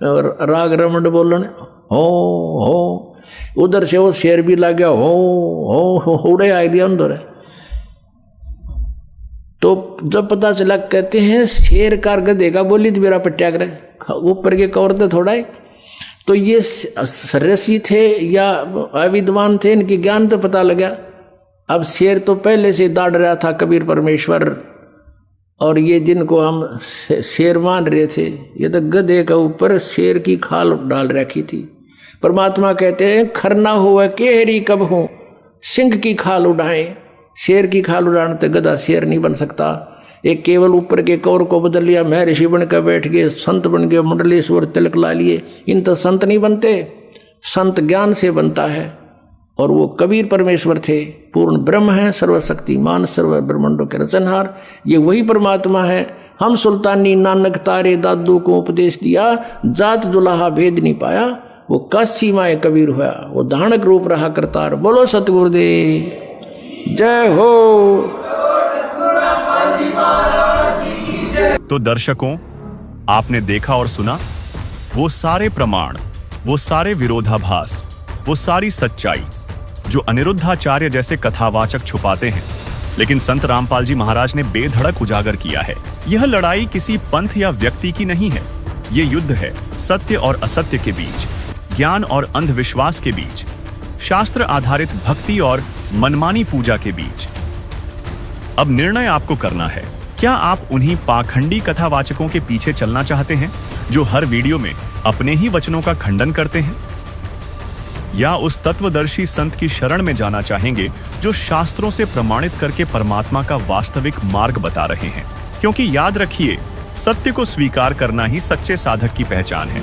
राग रमण बोलने, हो। उधर से वो शेर भी लग गया, हो उड़े आ गया अंदर। तो जब पता चला, कहते हैं शेर कार गधे का बोली तो मेरा पट्याग्रह ऊपर के कौर तो थोड़ा है। तो ये सरसी थे या अविद्वान थे, इनकी ज्ञान तो पता लगा। अब शेर तो पहले से दाड़ रहा था कबीर परमेश्वर, और ये जिनको हम शेर मान रहे थे, ये तो गधे के ऊपर शेर की खाल डाल रखी थी। परमात्मा कहते हैं खरना हुआ केहरी कब हूं, सिंह की खाल उड़ाए। शेर की खाल उड़ाने तो गधा शेर नहीं बन सकता। एक केवल ऊपर के कौर को बदल लिया, मैं ऋषि बन कर बैठ गए, संत बन गए, मंडलेश्वर तिलक ला लिए, इन तो संत नहीं बनते। संत ज्ञान से बनता है, और वो कबीर परमेश्वर थे, पूर्ण ब्रह्म है, सर्वशक्तिमान, सर्व ब्रह्मांडों के रचनहार। ये वही परमात्मा है। हम सुल्तानी नानक तारे दादू को उपदेश दिया, जात जुलाहा भेद नहीं पाया, वो काशी माए कबीर हुआ, वो धानक रूप रहा करतार। बोलो सतगुरुदेव जय हो। तो दर्शकों, आपने देखा और सुना वो सारे प्रमाण, वो सारे विरोधाभास, वो सारी सच्चाई जो अनिरुद्धाचार्य जैसे कथावाचक छुपाते हैं, लेकिन संत रामपाल जी महाराज ने बेधड़क उजागर किया है। यह लड़ाई किसी पंथ या व्यक्ति की नहीं है, ये युद्ध है सत्य और असत्य के बीच, ज्ञान और अंधविश्वास के बीच, शास्त्र आधारित भक्ति और मनमानी पूजा के बीच। अब निर्णय आपको करना है, क्या आप उन्हीं पाखंडी कथावाचकों के पीछे चलना चाहते हैं जो हर वीडियो में अपने ही वचनों का खंडन करते हैं, या उस तत्वदर्शी संत की शरण में जाना चाहेंगे जो शास्त्रों से प्रमाणित करके परमात्मा का वास्तविक मार्ग बता रहे हैं? क्योंकि याद रखिए, सत्य को स्वीकार करना ही सच्चे साधक की पहचान है।